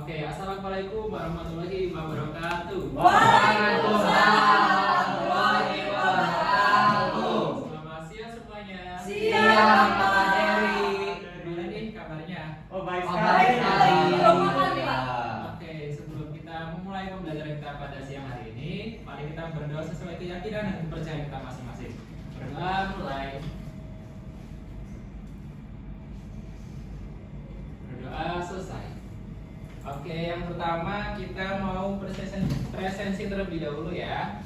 Oke, assalamualaikum warahmatullahi wabarakatuh. Waalaikumsalam warahmatullahi wabarakatuh. Selamat siang semuanya. Siang, Pak Heri. Gimana nih kabarnya? Oh, baik Oh, sekali. baik sekali. Belum makan, Pak. Oke, sebelum kita memulai pembelajaran kita pada siang hari ini, mari kita berdoa sesuai keyakinan dan kepercayaan kita masing-masing. Berdoa mulai. Berdoa selesai. Oke, yang pertama kita mau presensi terlebih dahulu ya.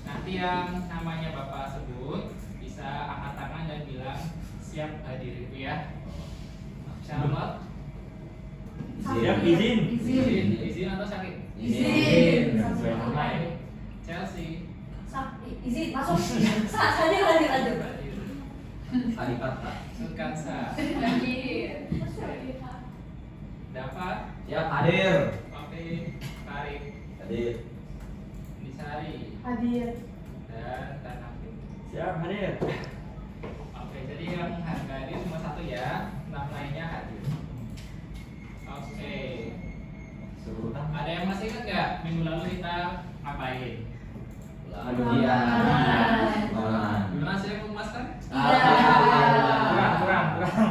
Nanti yang namanya Bapak sebut bisa angkat tangan dan bilang siap hadir itu ya. Selamat. Siap, izin. Izin atau sakit? Izin. Mulai. Chelsea. Izin masuk. Hadir. Hadir. Alipata. Sukansa. Dapat. Siap, hadir. Oke. Tarik. Hadir. Nisari. Hadir. Dan Tanakin. Siap, hadir. Oke, jadi yang hadir cuma satu ya, 6 lainnya hadir. Oke. Suruhan. Ada yang masih ingat nggak minggu lalu kita ngapain? Ulangan. Gimana saya memuaskan?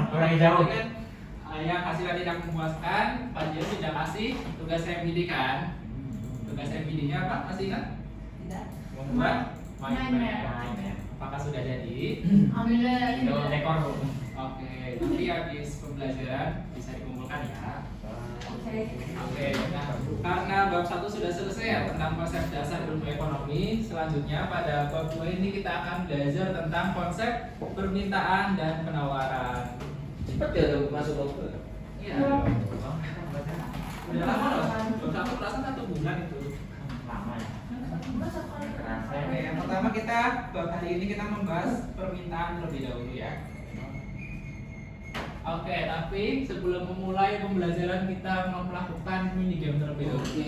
Kurang jauh. Kan ayah kasih lagi tidak memuaskan, Pak Jero tidak kasih tugas MPD kan? Tugas MPD-nya apa? Masih ingat? Tidak. Membuat Main. Apakah sudah jadi? Alhamdulillah. Dekor. Oke, nanti habis pembelajaran bisa dikumpulkan ya. Oke, nah karena bab 1 sudah selesai ya tentang konsep dasar ilmu ekonomi, selanjutnya pada bab 2 ini kita akan belajar tentang konsep permintaan dan penawaran. Cepat ya udah masuk waktu. Iya. Udah lama loh. Bab 1 perasaan 1 bulan itu. Lama ya. Oke, yang pertama kita bab hari ini kita membahas permintaan terlebih dahulu ya. Oke, tapi sebelum memulai pembelajaran kita mau melakukan mini game terlebih dahulu.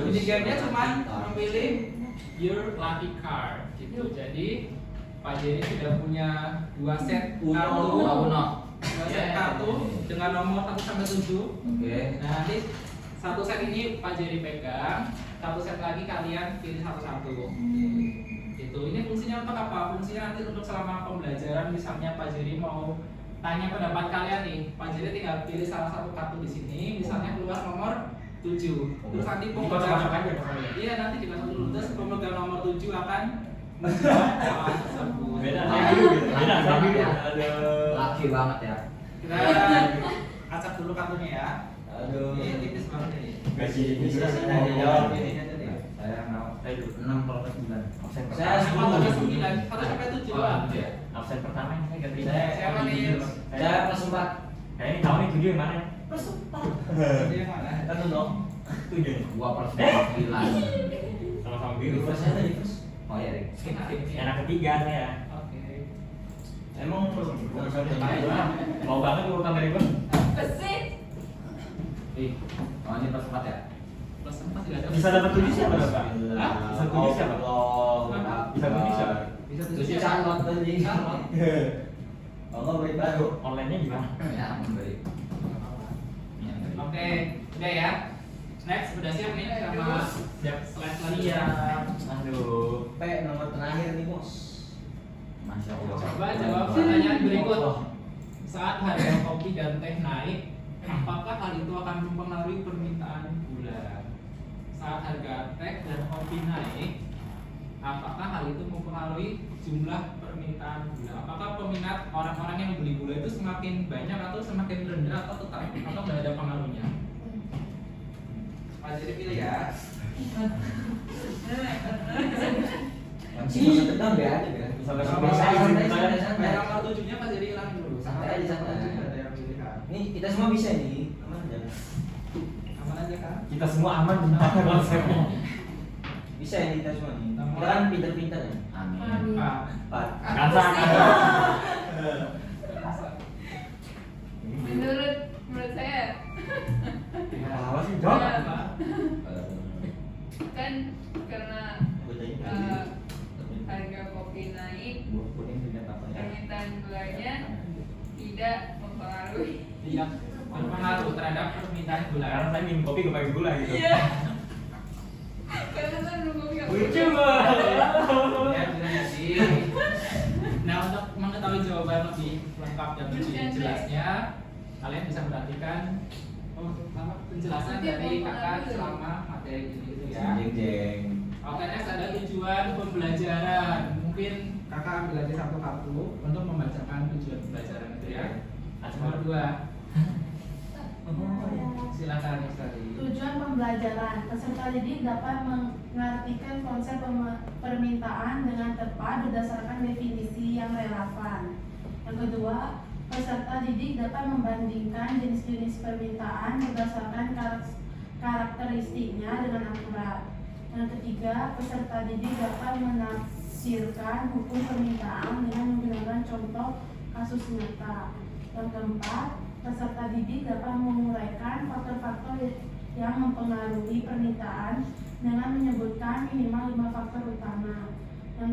Mini game-nya cuma memilih your lucky card gitu. Jadi Pak Jerry sudah punya 2 set kartu, Uno. 2 set kartu dengan nomor 1 sampai 7. Oke. Nah, nanti satu set ini Pak Jerry pegang, satu set lagi kalian pilih satu-satu. Gitu. Ini fungsinya untuk apa? Fungsinya nanti untuk selama pembelajaran, misalnya Pak Jerry mau tanya pendapat kalian nih, Pak Jerry tinggal pilih salah satu kartu di sini, misalnya keluar nomor 7. Terus nanti Masuk aja pokoknya. iya nanti dikasih dulu, terus pemegang nomor 7 akan menjawab soal tersebut. Beda sama gitu. Aduh. Laki banget ya. Kita acak dulu kartunya ya. Aduh. Ini tipis banget ini. Gaji Bisa bisa saya jawab. Ini aja deh. Saya mau. Saya 6 kalau 9. Absen Saya pertama. 9, 1 sampai 7 doang. Iya. Absen pertama yang saya ganti. Siapa nih? Saya plus 4. Kayaknya tahu nih 7 yang mana? Jadi yang mana? Satu dong. 7. Gua plus 9. Sama-sama biru. Reverse nya tadi terus. Oh iya, Rik. Anak ketiga saya. Oke. Emang Mau banget urutan dari gua. Ih, oh ini plus 4 ya? Plus 4 tidak ada. Bisa dapat 7 siapa, Bapak? Hah? Bisa 7 siapa? Bisa 7 siapa? Bisa Terus si Charlotte tadi. Oh, nggak beri baru. Online-nya gimana? Ya, memberi. Oke, udah ya. Next, udah siap nih sama slide selanjutnya. Aduh. P nomor terakhir nih, Bos. Masya Allah. Coba jawab pertanyaan berikut. Saat harga kopi dan teh naik, apakah hal itu akan mempengaruhi permintaan gula? Saat harga teh dan kopi naik, apakah hal itu mempengaruhi jumlah permintaan gula? Apakah peminat orang-orang yang beli gula itu semakin banyak atau semakin rendah atau tetap atau nggak ada pengaruhnya? Pak Jadi pilih ya. Masih masa tegang ya aja ya. Sampai Santai. Nomor 7-nya Pak Jadi hilang dulu. Santai aja, santai. Ada yang pilihan. Nih kita semua bisa nih. Aman aja. Aman aja kan? Kita semua aman di konsepnya. Bisa ya kita semua nih. Kita kan pinter-pinter ya. Amin. Pak. Kansa. Menurut saya Apa sih, Jok? kan karena harga kopi naik, permintaan gulanya tidak mempengaruhi. Tidak berpengaruh terhadap terhadap permintaan gula. Karena saya minum kopi gue pakai gula gitu. Iya. Karena kan nunggu yang Lucu Ya, jadi. Nah, untuk mengetahui jawaban lebih lengkap dan lebih jelasnya, kalian bisa perhatikan penjelasan dari kakak selama materi ini gitu ya. Jeng jeng. Oke, next ada tujuan pembelajaran. Mungkin kakak ambil aja satu kartu untuk membacakan tujuan pembelajaran itu ya. Nomor 2. Silakan Mas Tadi. Tujuan pembelajaran. Peserta didik dapat mengartikan konsep permintaan dengan tepat berdasarkan definisi yang relevan. Yang kedua, peserta didik dapat membandingkan jenis-jenis permintaan berdasarkan karakteristiknya dengan akurat. Yang ketiga, peserta didik dapat menafsirkan hukum permintaan dengan menggunakan contoh kasus nyata. Yang keempat, peserta didik dapat menguraikan faktor-faktor yang mempengaruhi permintaan dengan menyebutkan minimal 5 faktor utama. Yang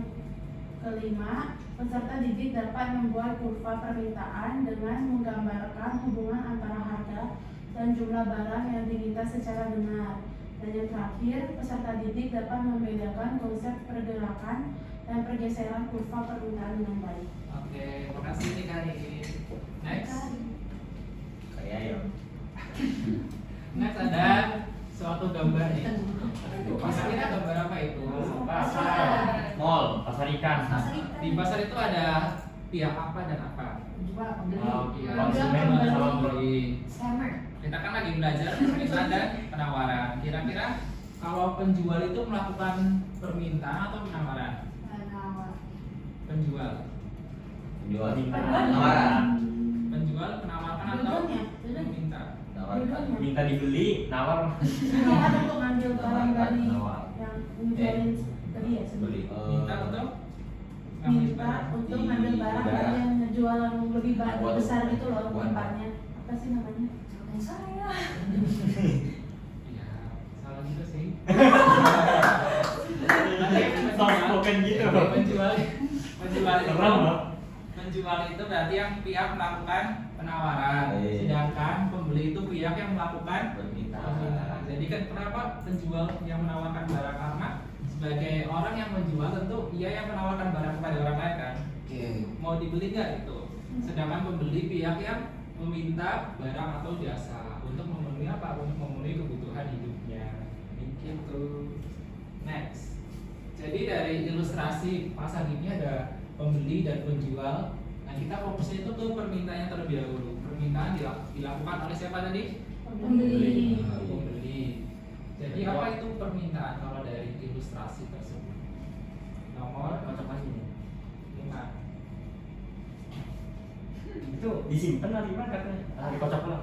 kelima, peserta didik dapat membuat kurva permintaan dengan menggambarkan hubungan antara harga dan jumlah barang yang diminta secara benar. Dan yang terakhir, peserta didik dapat membedakan konsep pergerakan dan pergeseran kurva permintaan dengan baik. Oke, makasih nih Karin. Next. Kayak ya. Next ada suatu gambar nih. Kira-kira gambar apa itu? Pasar. Mall, pasar ikan. Di pasar itu ada pihak apa dan apa? Jual, pembeli. Konsumen sama pembeli. Scammer. Kita kan lagi belajar permintaan dan penawaran. Kira-kira kalau penjual itu melakukan permintaan atau penawaran? Penjual. Jual. Penawaran. Penjual menawarkan atau Duduknya, duduk. meminta? Duduknya. Minta dibeli, nawar. Niat untuk ngambil barang dari Nawar. yang ngejualin ke dia Beli. Minta untuk ngambil minta barang. untuk ngambil barang Iya. dari yang ngejual yang lebih Buat- besar gitu loh buat- tempatnya. Apa sih namanya? Saya. Iya, salah juga sih. Soft spoken gitu. Penjual itu Serem loh. penjual itu berarti yang pihak melakukan penawaran, Iya. sedangkan pembeli itu pihak yang melakukan Permintaan. permintaan. Jadi kan kenapa penjual yang menawarkan barang, karena sebagai orang yang menjual tentu ia yang menawarkan barang kepada orang lain kan, Oke. mau dibeli nggak itu. Sedangkan pembeli pihak yang meminta barang atau jasa untuk memenuhi apa? Untuk memenuhi kebutuhan hidupnya. Begitu. Next. Jadi dari ilustrasi pasar ini ada pembeli dan penjual. Nah, kita fokusnya itu ke permintaan yang terlebih dahulu. Permintaan dilakukan oleh siapa tadi? Pembeli. Pembeli. Jadi apa itu permintaan kalau dari ilustrasi tersebut? Nomor Kocok lagi nih. 5. Itu disimpan atau gimana katanya? Dikocok pula.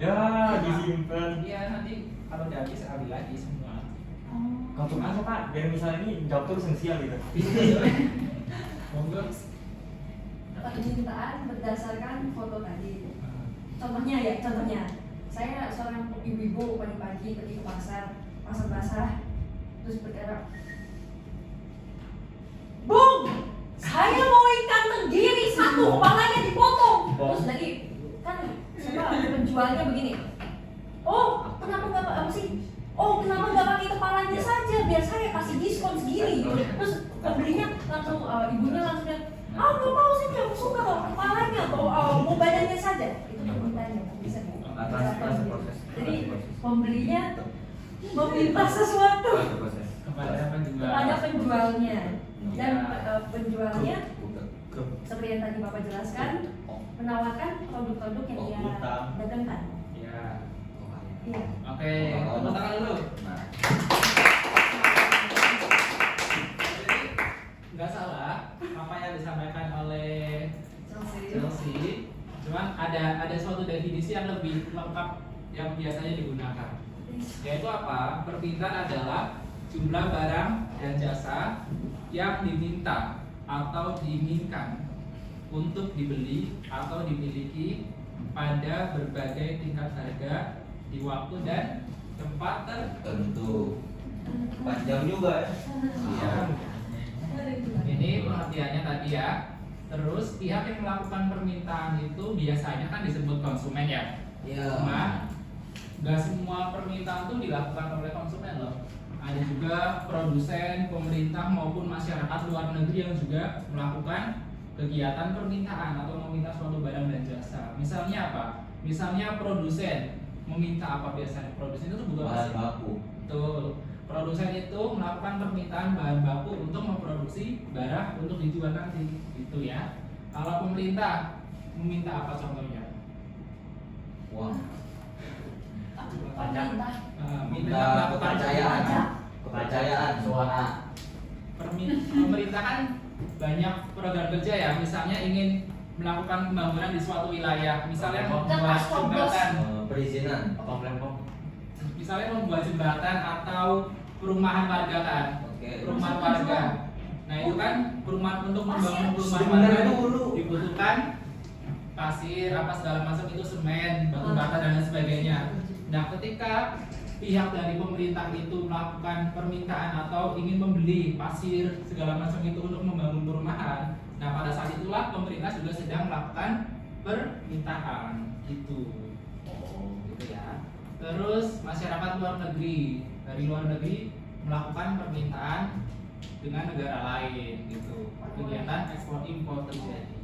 Ya, disimpan. Iya, nanti kalau udah habis ambil lagi semua. Oh. Kocok aja Pak, biar misalnya ini jawab terus esensial gitu. Monggo. Permintaan berdasarkan foto tadi. Contohnya ya, contohnya saya seorang ibu-ibu pagi-pagi pergi ke pasar basah, terus berkata, Bung, saya mau ikan tenggiri satu, kepalanya dipotong. Terus dari kan penjualnya begini, oh kenapa nggak apa sih? Oh kenapa nggak pakai kepalanya saja, biar saya kasih diskon segini. Terus pembelinya langsung, ibunya langsung bilang, nggak mau sih, aku suka kalau kepalanya atau mau badannya saja. Itu permintaannya, bisa proses. jadi pembelinya meminta sesuatu Kepada penjual. kepada penjualnya, dan Ya. penjualnya seperti yang tadi Bapak jelaskan, menawarkan produk-produk yang dia dagangkan. Ya. Iya. Oke, tepuk tangan dulu. Nah, Jadi nggak salah apa yang disampaikan oleh Chelsea. Cuman ada suatu definisi yang lebih lengkap yang biasanya digunakan. Yaitu apa? Permintaan adalah jumlah barang dan jasa yang diminta atau diinginkan untuk dibeli atau dimiliki pada berbagai tingkat harga di waktu dan tempat tertentu. panjang juga ya. Iya. Ini pengertiannya tadi ya. Terus pihak yang melakukan permintaan itu biasanya kan disebut konsumen ya. Iya. Cuma nggak semua permintaan itu dilakukan oleh konsumen loh. Ada juga produsen, pemerintah maupun masyarakat luar negeri yang juga melakukan kegiatan permintaan atau meminta suatu barang dan jasa. Misalnya apa? Misalnya produsen meminta apa biasanya? Produsen itu bukan Bahan baku. Betul. Produsen itu melakukan permintaan bahan baku untuk memproduksi barang untuk dijual nanti, gitu ya. Kalau pemerintah meminta apa contohnya? Uang. Pemerintah. Minta kepercayaan. Kepercayaan. Suara. Pemerintah kan banyak program kerja ya, misalnya ingin melakukan pembangunan di suatu wilayah, misalnya membuat jembatan, Perizinan. Apa Pemkot? misalnya membuat jembatan atau perumahan warga kan, Oke. perumahan warga. Nah itu kan perumahan, untuk membangun perumahan Sebenarnya warga dulu. dibutuhkan pasir apa segala macam, itu semen, batu bata dan lain sebagainya. Nah ketika pihak dari pemerintah itu melakukan permintaan atau ingin membeli pasir segala macam itu untuk membangun perumahan, nah pada saat itulah pemerintah juga sedang melakukan permintaan itu. Gitu ya. Terus masyarakat luar negeri, dari luar negeri melakukan permintaan dengan negara lain gitu. Kegiatan ekspor impor terjadi.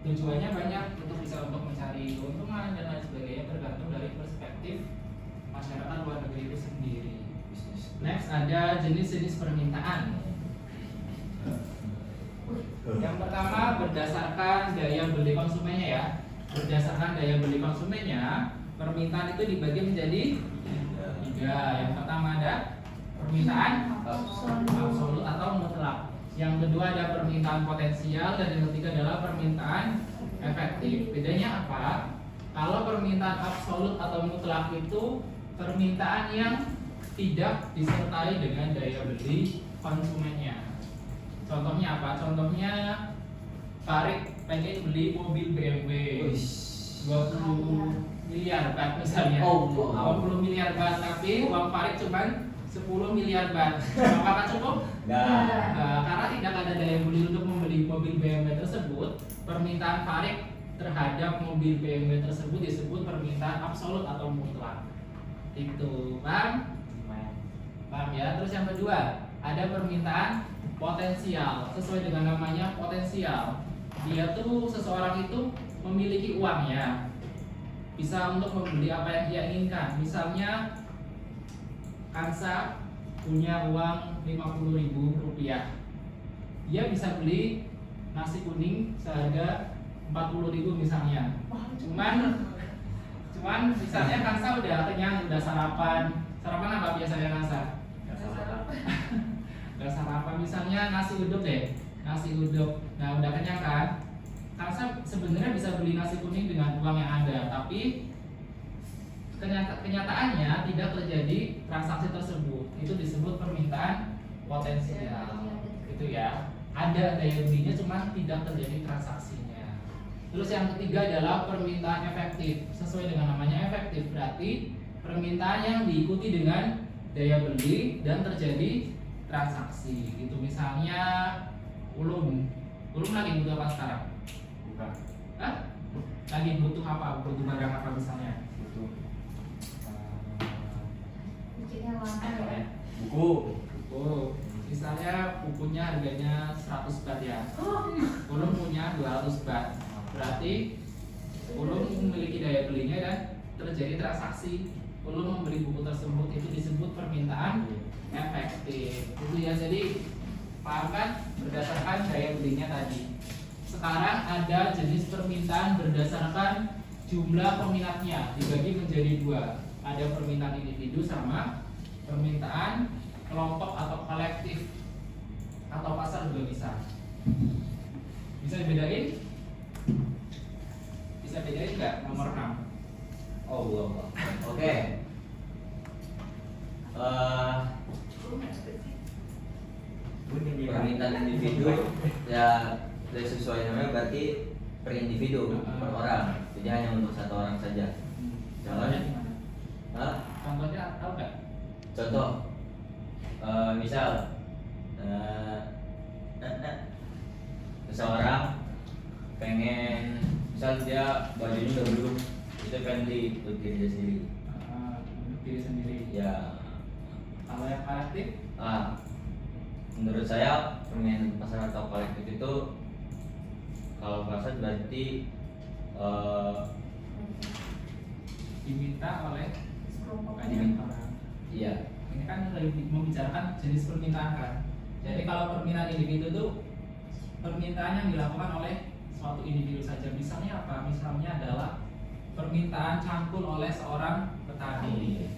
Tujuannya banyak, untuk mencari keuntungan dan lain sebagainya, tergantung dari perspektif masyarakat luar negeri itu sendiri. Next ada jenis-jenis permintaan. Yang pertama berdasarkan daya beli konsumennya ya. Berdasarkan daya beli konsumennya, permintaan itu dibagi menjadi tiga. Yang pertama ada permintaan absolut atau mutlak. Yang kedua ada permintaan potensial, dan yang ketiga adalah permintaan efektif. Bedanya apa? Kalau permintaan absolut atau mutlak itu permintaan yang tidak disertai dengan daya beli konsumennya. Contohnya apa? Contohnya Farid pengen beli mobil BMW 20 miliar baht misalnya. Oh, 20 miliar baht, tapi uang Farid cuma 10 miliar baht. Apakah cukup? Nah. Karena tidak ada daya beli untuk membeli mobil BMW tersebut, permintaan Farid terhadap mobil BMW tersebut disebut permintaan absolut atau mutlak. Itu, paham? Paham ya? Terus yang kedua, ada permintaan potensial. Sesuai dengan namanya potensial. Dia tuh, seseorang itu memiliki uangnya, bisa untuk membeli apa yang dia inginkan. Misalnya Kansa punya uang 50.000 rupiah, dia bisa beli nasi kuning seharga 40.000 misalnya. Cuman misalnya Kansa udah kenyang, udah sarapan apa biasanya Kansa? Udah sarapan, misalnya nasi uduk deh, nasi uduk. Nah udah kenyang kan? Kansa sebenarnya bisa beli nasi kuning dengan uang yang ada, tapi kenyataannya tidak terjadi transaksi tersebut. Itu disebut permintaan potensial. Gitu ya. Ada daya belinya, cuma tidak terjadi transaksinya. Terus yang ketiga adalah permintaan efektif. Sesuai dengan namanya efektif, berarti permintaan yang diikuti dengan daya beli dan terjadi transaksi. Gitu. Misalnya Ulum lagi butuh apa sekarang? Bukan. Hah? Lagi butuh apa? Butuh barang apa misalnya? Butuh. Bikinnya lama ya. Buku. Oh, misalnya bukunya harganya 100 baht ya. Ulum punya 200 baht. Berarti Ulum memiliki daya belinya dan terjadi transaksi. Ulum membeli buku tersebut, itu disebut permintaan efektif. Itu ya, jadi paham kan berdasarkan daya belinya tadi. Sekarang ada jenis permintaan berdasarkan jumlah peminatnya, dibagi menjadi dua. Ada permintaan individu sama permintaan kelompok atau kolektif, atau pasar juga bisa. Bisa dibedain? Bisa bedain nggak nomor 6? Oh belum. Oke. Permintaan individu ya sesuai namanya, berarti per individu, per orang. Jadi hanya untuk satu orang saja. Contohnya gimana? Hah? Contohnya tahu nggak? Contoh, misal seseorang sendiri untuk diri sendiri. Untuk diri sendiri. Ya. Kalau yang kolektif, Menurut saya permainan pasar atau kolektif itu kalau pasar berarti diminta oleh Sekelompoknya. banyak orang. iya. Ini kan lagi membicarakan jenis permintaan kan. Jadi kalau permintaan individu itu permintaan yang dilakukan oleh suatu individu saja. Misalnya apa? Misalnya adalah permintaan cangkul oleh seorang petani.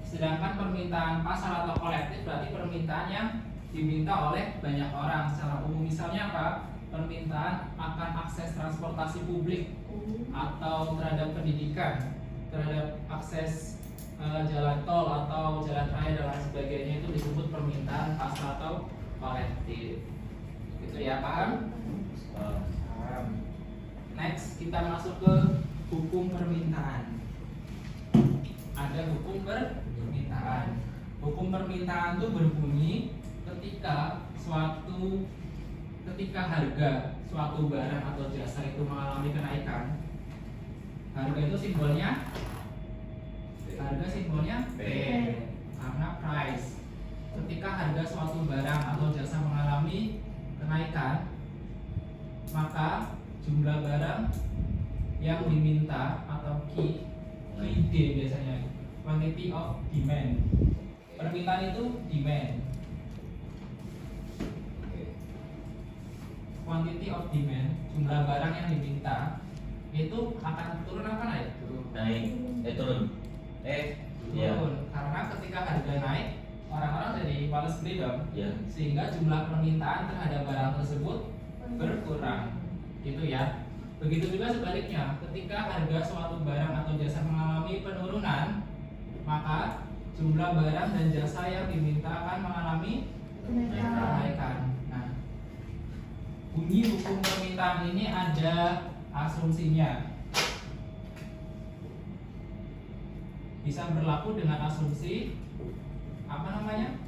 Sedangkan permintaan pasar atau kolektif berarti permintaan yang diminta oleh banyak orang secara umum. Misalnya apa? Permintaan akan akses transportasi publik atau terhadap pendidikan, terhadap akses jalan tol atau jalan raya dan lain sebagainya, itu disebut permintaan pasar atau kolektif. Gitu ya, paham? Paham. Next kita masuk ke hukum permintaan. Ada hukum permintaan. Hukum permintaan itu berbunyi ketika harga suatu barang atau jasa itu mengalami kenaikan. Harga itu simbolnya P karena price. Ketika harga suatu barang atau jasa mengalami kenaikan, maka jumlah barang yang diminta atau QD biasanya, quantity of demand. Permintaan itu demand. Quantity of demand, jumlah barang yang diminta itu akan turun apa naik? Naik, turun. Iya. Turun. Karena ketika harga naik, orang-orang jadi males beli dong. Iya. Sehingga jumlah permintaan terhadap barang tersebut berkurang. Gitu ya. Begitu juga sebaliknya, ketika harga suatu barang atau jasa mengalami penurunan, maka jumlah barang dan jasa yang diminta akan mengalami kenaikan. Nah, bunyi hukum permintaan ini ada asumsinya. Bisa berlaku dengan asumsi apa namanya?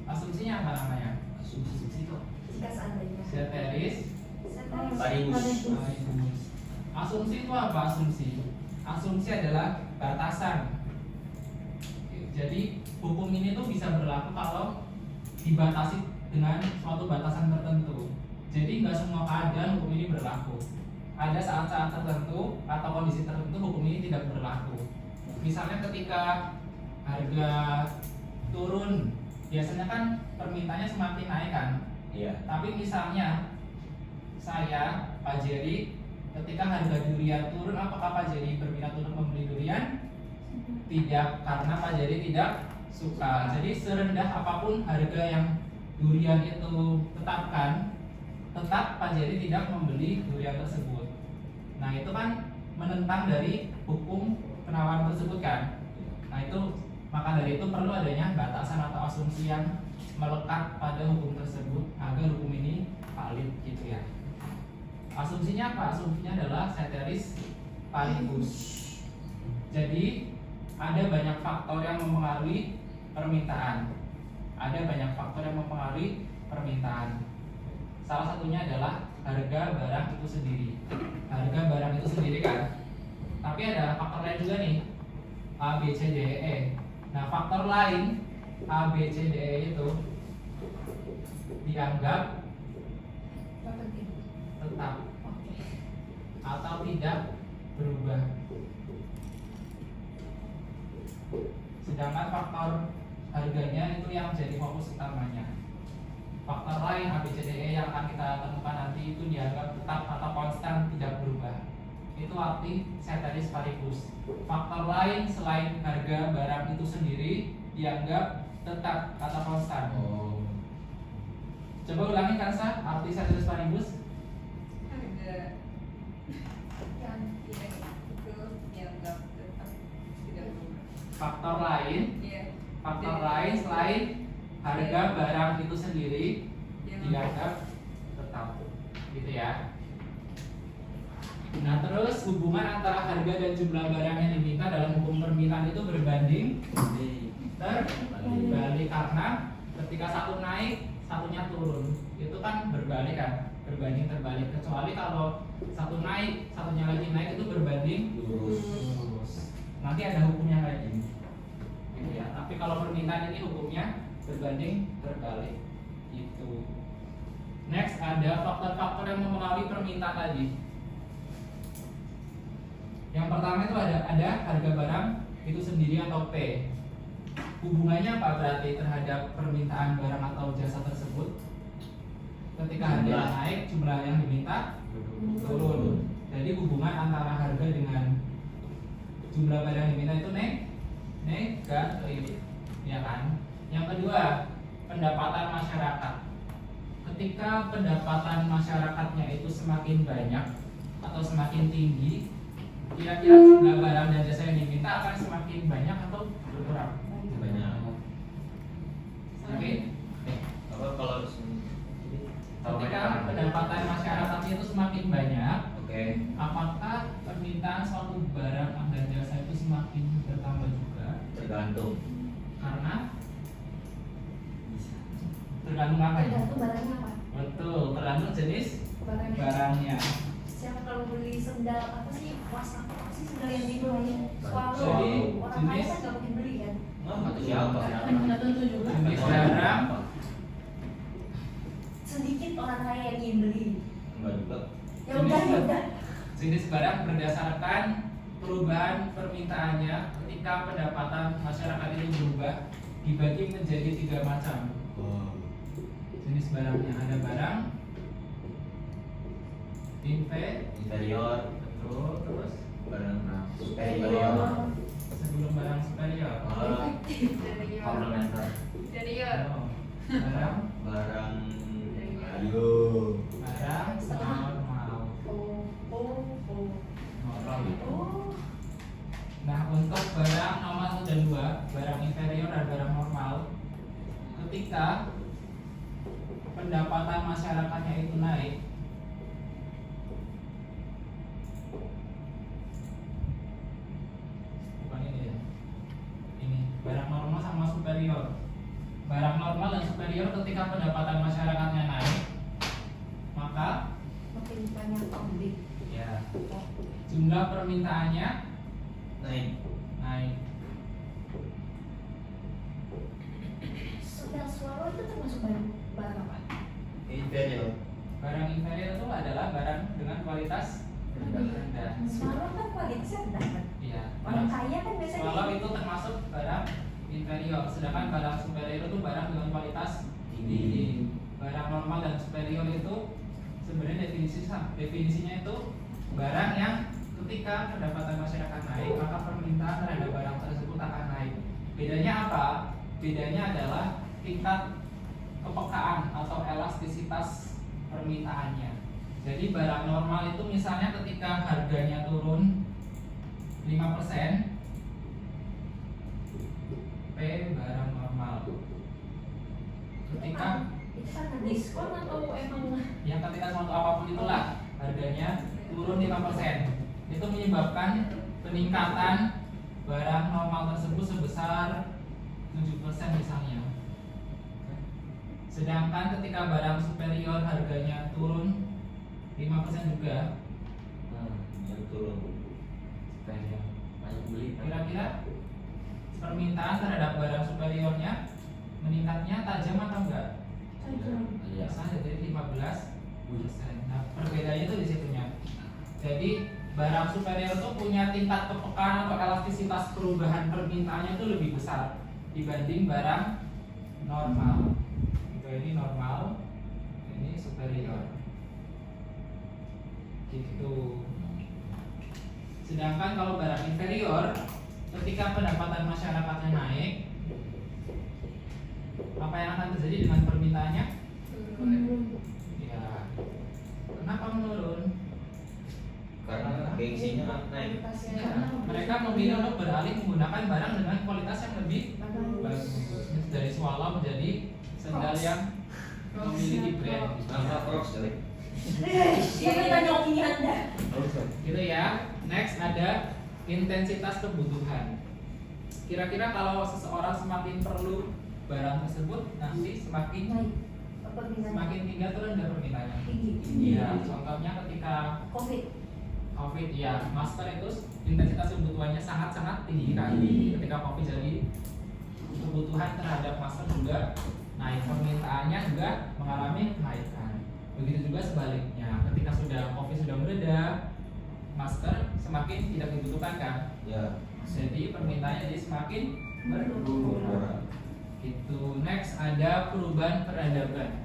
Asumsinya apa namanya? Asumsi kok. Jika seandainya. Ceteris Paribus. Asumsi itu apa asumsi? Asumsi adalah batasan. Jadi hukum ini tuh bisa berlaku kalau dibatasi dengan suatu batasan tertentu. Jadi nggak semua keadaan hukum ini berlaku. Ada saat-saat tertentu atau kondisi tertentu hukum ini tidak berlaku. Misalnya ketika harga turun, biasanya kan permintaannya semakin naik kan. Iya. Tapi misalnya saya, Pak Jerry, ketika harga durian turun, apakah Pak Jerry berminat untuk membeli durian? Tidak, karena Pak Jerry tidak suka. Jadi serendah apapun harga yang durian itu tetapkan, tetap Pak Jerry tidak membeli durian tersebut. Nah itu kan menentang dari hukum penawaran tersebut kan. Nah itu, maka dari itu perlu adanya batasan atau asumsi yang melekat pada hukum tersebut agar hukum ini valid gitu ya. Asumsinya apa? Asumsinya adalah ceteris paribus. Jadi ada banyak faktor yang mempengaruhi permintaan. Ada banyak faktor yang mempengaruhi permintaan. Salah satunya adalah harga barang itu sendiri. Harga barang itu sendiri kan. Tapi ada faktor lain juga nih, A, B, C, D, E. Nah faktor lain A, B, C, D, E itu dianggap tetap atau tidak berubah. Sedangkan faktor harganya itu yang jadi fokus utamanya. Faktor lain A, B, C, D, E yang akan kita temukan nanti itu dianggap tetap atau konstan tidak berubah. Itu arti ceteris paribus. Faktor lain selain harga barang itu sendiri dianggap tetap atau konstan. Coba ulangi Kansa arti ceteris paribus. Harga yang tidak itu dianggap tetap tidak berubah. Faktor lain, Iya. faktor lain selain harga barang itu sendiri dianggap tetap, gitu ya. Nah terus hubungan antara harga dan jumlah barang yang diminta dalam hukum permintaan itu berbanding terbalik, karena ketika satu naik satunya turun, itu kan berbalik kan, berbanding terbalik. Kecuali kalau satu naik, satunya lagi naik itu berbanding Lurus. lurus. Nanti ada hukumnya lagi. Gitu ya. Tapi kalau permintaan ini hukumnya berbanding terbalik. Itu. Next ada faktor-faktor yang mempengaruhi permintaan tadi. Yang pertama itu ada harga barang itu sendiri atau P. Hubungannya apa berarti terhadap permintaan barang atau jasa tersebut? Ketika harga Jumlah. naik, jumlah yang diminta turun. Jadi hubungan antara harga dengan jumlah barang yang diminta itu negatif, ya kan? Yang kedua, pendapatan masyarakat. Ketika pendapatan masyarakatnya itu semakin banyak atau semakin tinggi, kira-kira jumlah barang dan jasa yang diminta akan semakin banyak atau berkurang? Banyak. Oke. Apa kalau Ketika pendapatan masyarakatnya itu semakin banyak, Oke. apakah permintaan suatu barang dan jasa itu semakin bertambah juga? Tergantung. Karena tergantung apa ya? Tergantung barangnya apa? Betul, tergantung jenis Barangnya. barangnya. Siapa kalau beli sendal apa sih? Apa sih sendal yang dibeli? Swallow. Jadi, Orang kaya jenis- kan nggak mungkin beli kan? Atau siapa? Nggak tentu juga. Jenis barang, Sedikit orang kaya yang ingin beli. Enggak juga. Ya udah, ya udah. jenis barang berdasarkan perubahan permintaannya ketika pendapatan masyarakat itu berubah dibagi menjadi 3 macam. Jenis barangnya ada barang Inferior. betul, terus Barang Superior. sebelum barang superior. Inferior. Komplementer. Inferior. Oh, barang Barang. Ayo. barang normal. Normal itu. Oh. Nah, untuk barang nomor 1 dan 2, barang inferior dan barang normal, ketika pendapatan masyarakatnya itu naik, bukan ini ya, ini barang normal sama superior. Barang normal dan superior ketika pendapatan masyarakatnya naik, maka Makin banyak pembeli. ya jumlah permintaannya Naik. naik. Sendal swallow itu termasuk barang apa? Inferior. Barang inferior itu adalah barang dengan kualitas rendah. Swallow kan kualitasnya rendah kan? Iya. Orang kaya kan biasanya. Swallow itu termasuk barang inferior, sedangkan barang superior itu barang dengan kualitas tinggi. Barang normal dan superior itu sebenarnya definisinya itu barang yang ketika pendapatan masyarakat naik, maka permintaan terhadap barang tersebut akan naik. Bedanya apa? Bedanya adalah tingkat kepekaan atau elastisitas permintaannya. Jadi barang normal itu misalnya ketika harganya turun 5%, P barang normal. Ketika Itu karena diskon atau emang yang ketika suatu apapun itulah harganya turun 5%, itu menyebabkan peningkatan barang normal tersebut sebesar 7% misalnya. Sedangkan ketika barang superior harganya turun 5% juga, Yang turun. superior. Banyak beli. Kira-kira permintaan terhadap barang superiornya meningkatnya tajam atau enggak? Iya. Biasanya dari 15%. Nah, perbedaannya itu di situnya. Jadi barang superior itu punya tingkat kepekaan atau elastisitas perubahan permintaannya itu lebih besar dibanding barang normal. Ini normal, ini superior. Gitu. Sedangkan kalau barang inferior, ketika pendapatan masyarakatnya naik, apa yang akan terjadi dengan permintaannya? Ya, kenapa menurun? Karena gengsinya naik. Ya, mereka memilih untuk beralih menggunakan barang dengan kualitas yang lebih bagus. Dari swallow menjadi sendal yang memiliki brand. Nama Crocs kali. Siapa yang tanya opini Anda? Gitu ya. Next ada intensitas kebutuhan. Kira-kira kalau seseorang semakin perlu barang tersebut, nanti semakin Naik. permintaan Semakin tinggi atau rendah permintaannya? tinggi. Iya, contohnya ketika COVID. COVID ya, masker itu intensitas kebutuhannya sangat-sangat tinggi kan. Ketika COVID jadi kebutuhan terhadap masker juga naik, permintaannya juga mengalami kenaikan. Begitu juga sebaliknya, ketika COVID sudah mereda, masker semakin tidak dibutuhkan kan. Ya. Jadi permintaannya jadi semakin berkurang. Itu next ada perubahan peradaban.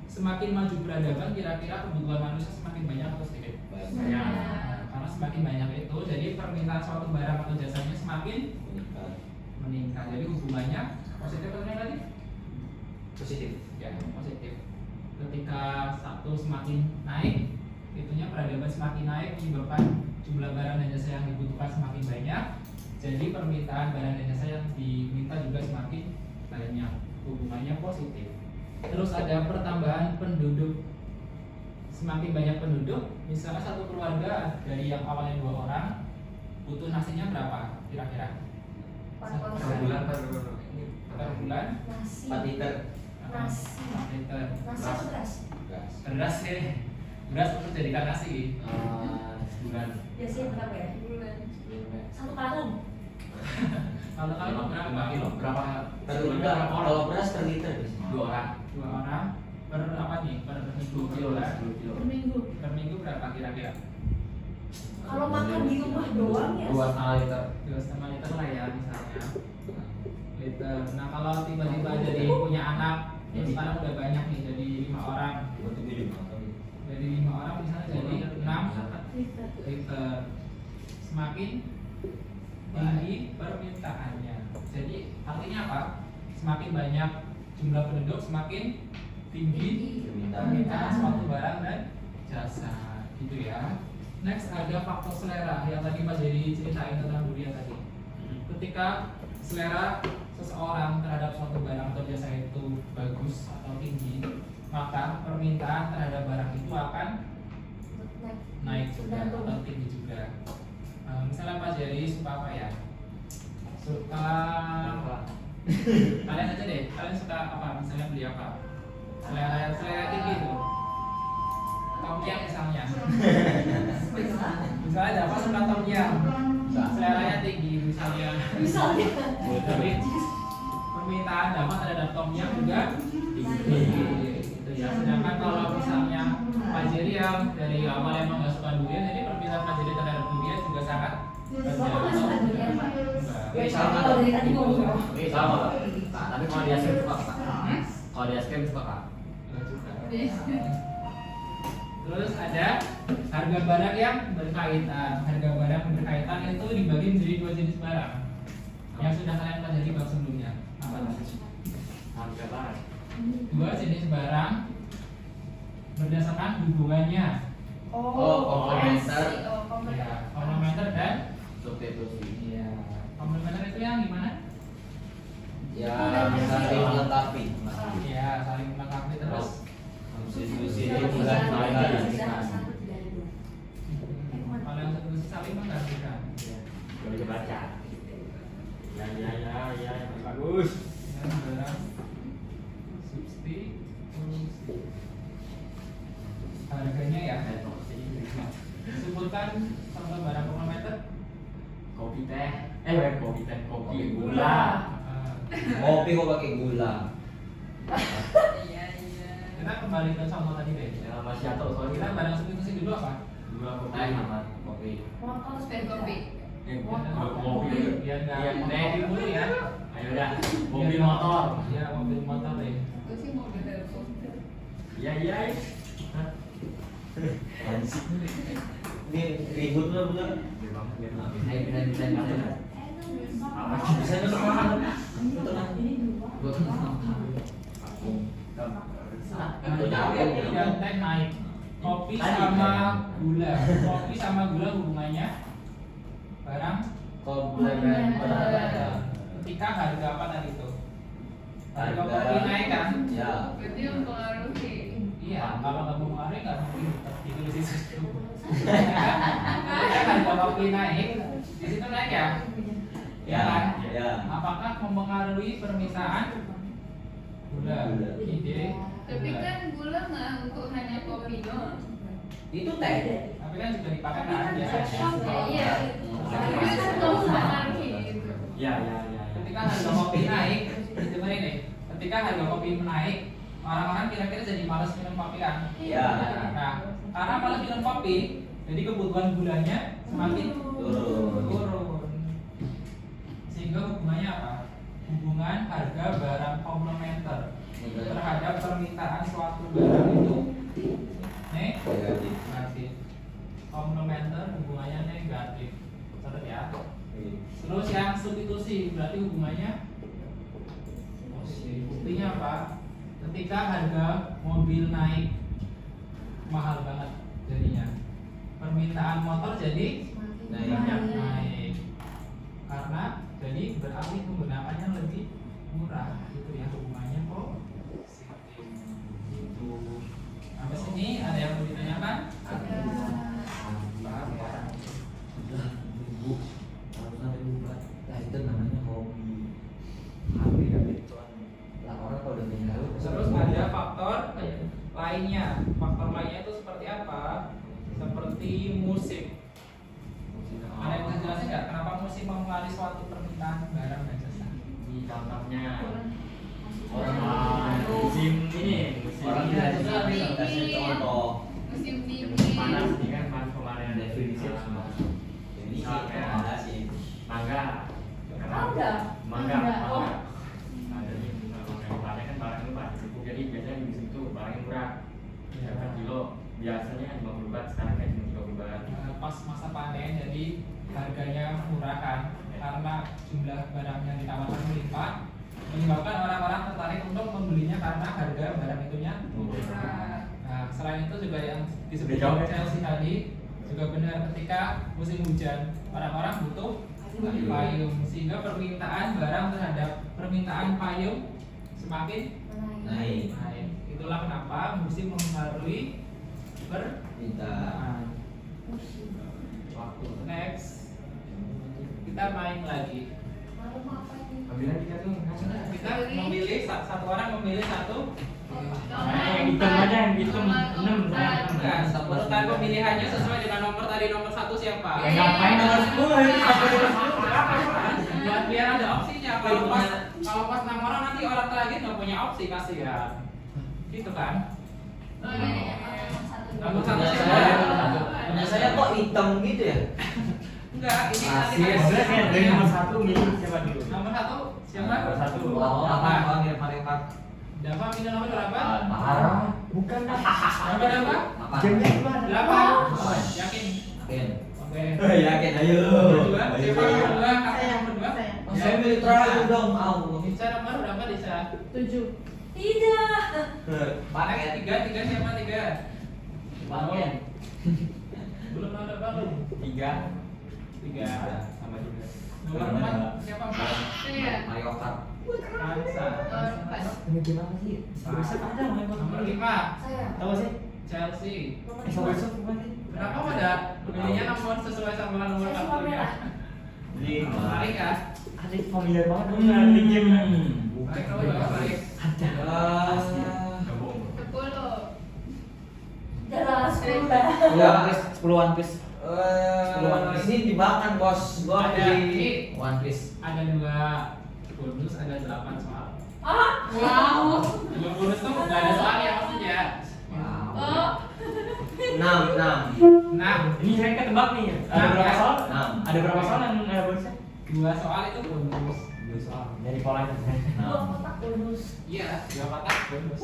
Semakin maju peradaban, kira-kira kebutuhan manusia semakin banyak atau sedikit? Banyak. Nah, karena semakin banyak itu, jadi permintaan suatu barang atau jasanya semakin meningkat. Jadi hubungannya positif atau negatif? Positif. Ya, positif. Ketika satu semakin naik, itunya peradaban semakin naik menyebabkan jumlah barang dan jasa yang dibutuhkan semakin banyak. Jadi permintaan barang dan jasa yang diminta juga semakin banyak. Hubungannya positif. Terus ada pertambahan penduduk. Semakin banyak penduduk, misalnya satu keluarga dari yang awalnya 2 orang, butuh nasinya berapa kira-kira? Per bulan Per bulan? Nasi. 4 liter. Nasi. 4 liter. Nasi atau beras? Gas. Beras ya. Beras untuk jadikan nasi. Bulan. Biasanya berapa ya? Bulan. 1 karung. Kalau kalian berapa kilo? Berapa? Per liter. Kalau beras per liter biasanya. 2 orang. 2 orang per apa nih? Per minggu 10 kilo lah, 10 kilo. Per minggu. Per minggu berapa kira-kira? Kalau makan di rumah doang ya? 2,5 liter. 2,5 liter lah ya misalnya. Liter. Nah kalau tiba-tiba jadi punya anak, terus sekarang udah banyak nih, jadi 5 orang. Untuk minum. Dari 5 orang misalnya jadi 6 Liter. liter. Semakin tinggi permintaannya. Jadi artinya apa? Semakin banyak jumlah penduduk, semakin tinggi permintaan suatu barang dan jasa, gitu ya. Next ada faktor selera yang tadi Mas Jadi ceritain tentang durian tadi. Ketika selera seseorang terhadap suatu barang atau jasa itu bagus atau tinggi, maka permintaan terhadap barang itu akan naik juga atau tinggi juga. Misalnya Mas Jadi suka apa ya? Suka kalian aja deh, kalian suka apa? Misalnya beli apa? Selera tinggi tuh. Tom Yum misalnya. Misalnya ada apa suka Tom Yum? Seleranya tinggi misalnya. Misalnya. Tapi permintaan dapat terhadap Tom Yum juga tinggi. Gitu ya. Sedangkan kalau misalnya Pak Jerry yang dari awal emang nggak suka durian, jadi permintaan Pak Jerry terhadap durian juga sangat Bapak nggak suka durian, Pak? rendah. Sama. Kalau dari tadi ngomong apa? Sama. Pak, tapi kalau di es krim suka Pak. Kalau di es krim suka Pak. Nggak suka. Terus ada harga barang yang berkaitan. Harga barang yang berkaitan itu dibagi menjadi 2 jenis barang yang sudah kalian pelajari bab sebelumnya. Apa tadi? Harga barang. 2 jenis barang berdasarkan hubungannya. Komplementer. Ya, komplementer dan Substitusi. iya. Komplementer itu yang gimana? Ya, saling melengkapi. Iya, saling melengkapi terus. Substitusi Iya, itu bulan bukan lain. Kalau yang substitusi saling menggantikan. Boleh dibaca. Ya, bagus. Dan barang substitusi. Harganya ya. Sebutkan contoh barang komplementer. Kopi teh. Bukan kopi teh, kopi gula. Kopi kok pakai gula. Iya, iya. Kita kembali ke contoh tadi deh. Ya, masih atau soalnya Kita barang substitusi dulu apa? gula kopi sama kopi. Motor Spend kopi. Mobil. Biar nggak Iya, kopi dulu ya. Ayo dah. Mobil motor. Ya, mobil motor deh. Gue sih mau beli komputer. Iya. Ini ribut lah bener. Bisa Bisa nyusul makan. Dan teh naik. Kopi sama gula. Kopi sama gula hubungannya barang Komplementer. ketika harga apa tadi itu? Harga Harga. kopi naik kan? Ya. Berarti mempengaruhi. Iya, kalau nggak mempengaruhi nggak mungkin ditulis di situ. Ketika harga kopi naik, di situ naik ya? Ya kan? Ya. Apakah mempengaruhi permintaan gula? Gula. Ide Tapi kan gula mah untuk hanya kopi doang. Itu teh. Tapi kan juga dipakai kan Tapi kan biasanya. Iya. Tapi kan kalau mempengaruhi gitu. Ya. Ketika harga kopi naik, dengerin nih. Ketika harga kopi naik, orang-orang kira-kira jadi malas minum kopi kan? Iya. Nah, karena malas minum kopi, jadi kebutuhan gulanya semakin turun. Sehingga hubungannya apa? Hubungan harga barang komplementer terhadap permintaan suatu barang itu negatif. Komplementer hubungannya negatif. Catat ya. Terus yang substitusi berarti hubungannya positif. Buktinya apa? Ketika harga mobil naik mahal banget jadinya. Permintaan motor jadi naik. Karena jadi berarti penggunaannya lebih murah gitu ya, hubungannya positif. Itu. Sampai sini ada yang mau ditanyakan? Paham ya? Nah itu namanya hobi. Hobi lah orang kalau udah punya hobi. Terus ada faktor lainnya. Faktor lainnya itu seperti apa? Seperti musik. Ada yang bisa jelasin nggak kenapa musik mempengaruhi suatu permintaan barang dan jasa? Ini contohnya Orang musim ini, musim orang ini tidak lagi bisa kasih contoh. Musim musim dingin. panas ini kan panas kemarin Definisi Nah, Ini sih Misalnya. rekomendasi. mangga. Mangga? Mangga. Mangga. Oh. Nah, jadi mangga yang panen kan barang itu paling cukup. Jadi biasanya di musim itu barangnya murah. Iya. Per kilo biasanya kan 50 baht, sekarang kan cuma 30 baht. Pas masa panen jadi harganya murah kan karena jumlah barang yang ditawarkan melimpah menyebabkan orang-orang tertarik untuk membelinya karena harga barang itunya murah. Nah, selain itu juga yang disebut Dijawab ya? Chelsea tadi juga benar ketika musim hujan orang-orang butuh payung sehingga permintaan barang terhadap permintaan payung semakin Naik. naik. Itulah kenapa musim mempengaruhi Minta. permintaan. Waktu next kita main lagi. Ambilnya tiga tuh. Kita memilih satu orang memilih satu. Nah, yang hitam aja, yang hitam 6 Enggak, urutan pemilihannya sesuai dengan nomor tadi nomor 1 siapa? Ya ngapain nomor 10 ini sampai nomor 10 Buat biar ada opsinya. Kalau pas 6 orang nanti orang terakhir nggak punya opsi kasihan. Gitu kan? Nomor 1 Punya siapa? saya, punya saya kok hitam gitu ya? Enggak, ini nanti Masih, kan- Sebenarnya kan dari nomor 1 milih siapa dulu? Nomor 1 siapa? Nomor 1. Oh, apa panggil paling pak? Dava milih nomor berapa? Parah. Bukan dah. Nomor berapa? Apa? Jamnya gimana? 8. Yakin? Yakin. Oke. Yakin, ayo. Kedua, siapa yang kedua? Kakak Saya, yang kedua? saya. Saya milih terakhir dong, Allah. Disa nomor berapa Disa? 7. Tidak. Pakai tiga siapa tiga? Panen. Belum ada belum. 3 Tiga. sama juga. Nomor 4 siapa 4? Iya. Mario Kart. Hansa. Ini gimana sih? Besok ada main Nomor 5 Saya. Tahu sih? Chelsea. Besok gimana sih? Kenapa pada pilihnya nomor sesuai sama nomor Saya suka kartunya? merah. Jadi Menarik ya? ada familiar banget dong dengan di game. Baik, nomor berapa baik? Gak bohong. 10. Jalan 10 lah. Puluhan piece. Ini dimakan bos. Gua Ada, pilih ini. One Piece. Ada 2 bonus, ada 8 soal. Ah. Wow. 2 bonus tuh nggak ada soal ya maksudnya. Oh. 6. Nah, Ini saya ketebak nih. Ada berapa soal? 6. Ada berapa soal yang ada bonusnya? 2 soal itu bonus. 2 soal. Dari polanya. 2 kotak bonus. Iya, 2 kotak bonus.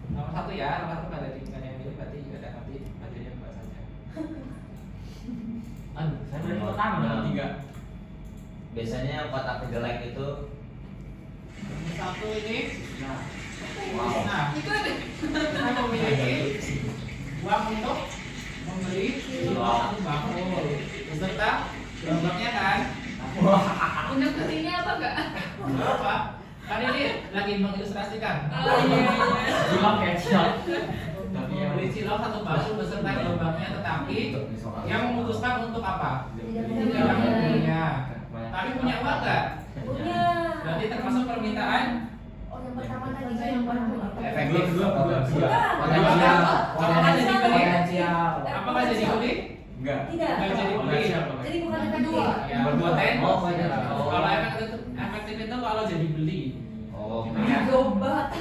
Nomor 1 ya, nomor 1 pada tingkat yang milih berarti juga ada nanti hasilnya buat saja. Aduh, saya dari pertama nomor 3. Biasanya kotak kejelek itu Nomor 1 ini, wow. nah, Itu ada. kita memiliki uang untuk membeli satu bakul beserta gerobaknya kan? Undang petinya apa enggak? Berapa? Kan ini lagi mengilustrasikan. Oh iya. Cilok ya, cilok. Tapi yang Membeli cilok satu bakul beserta gerobaknya, tetapi yang memutuskan untuk apa? Tidak Tidak punya. punya. Tapi punya uang nggak? Punya. Berarti termasuk permintaan Oh yang pertama tadi Yang pertama. Efektif Kedua. Potensial. Potensial. Apakah jadi beli? Enggak. Tidak. Nggak jadi beli. Jadi bukan Yang efektif. kedua. Ya, Berpotensi. Kalau efektif itu kalau jadi beli. Oh, Coba.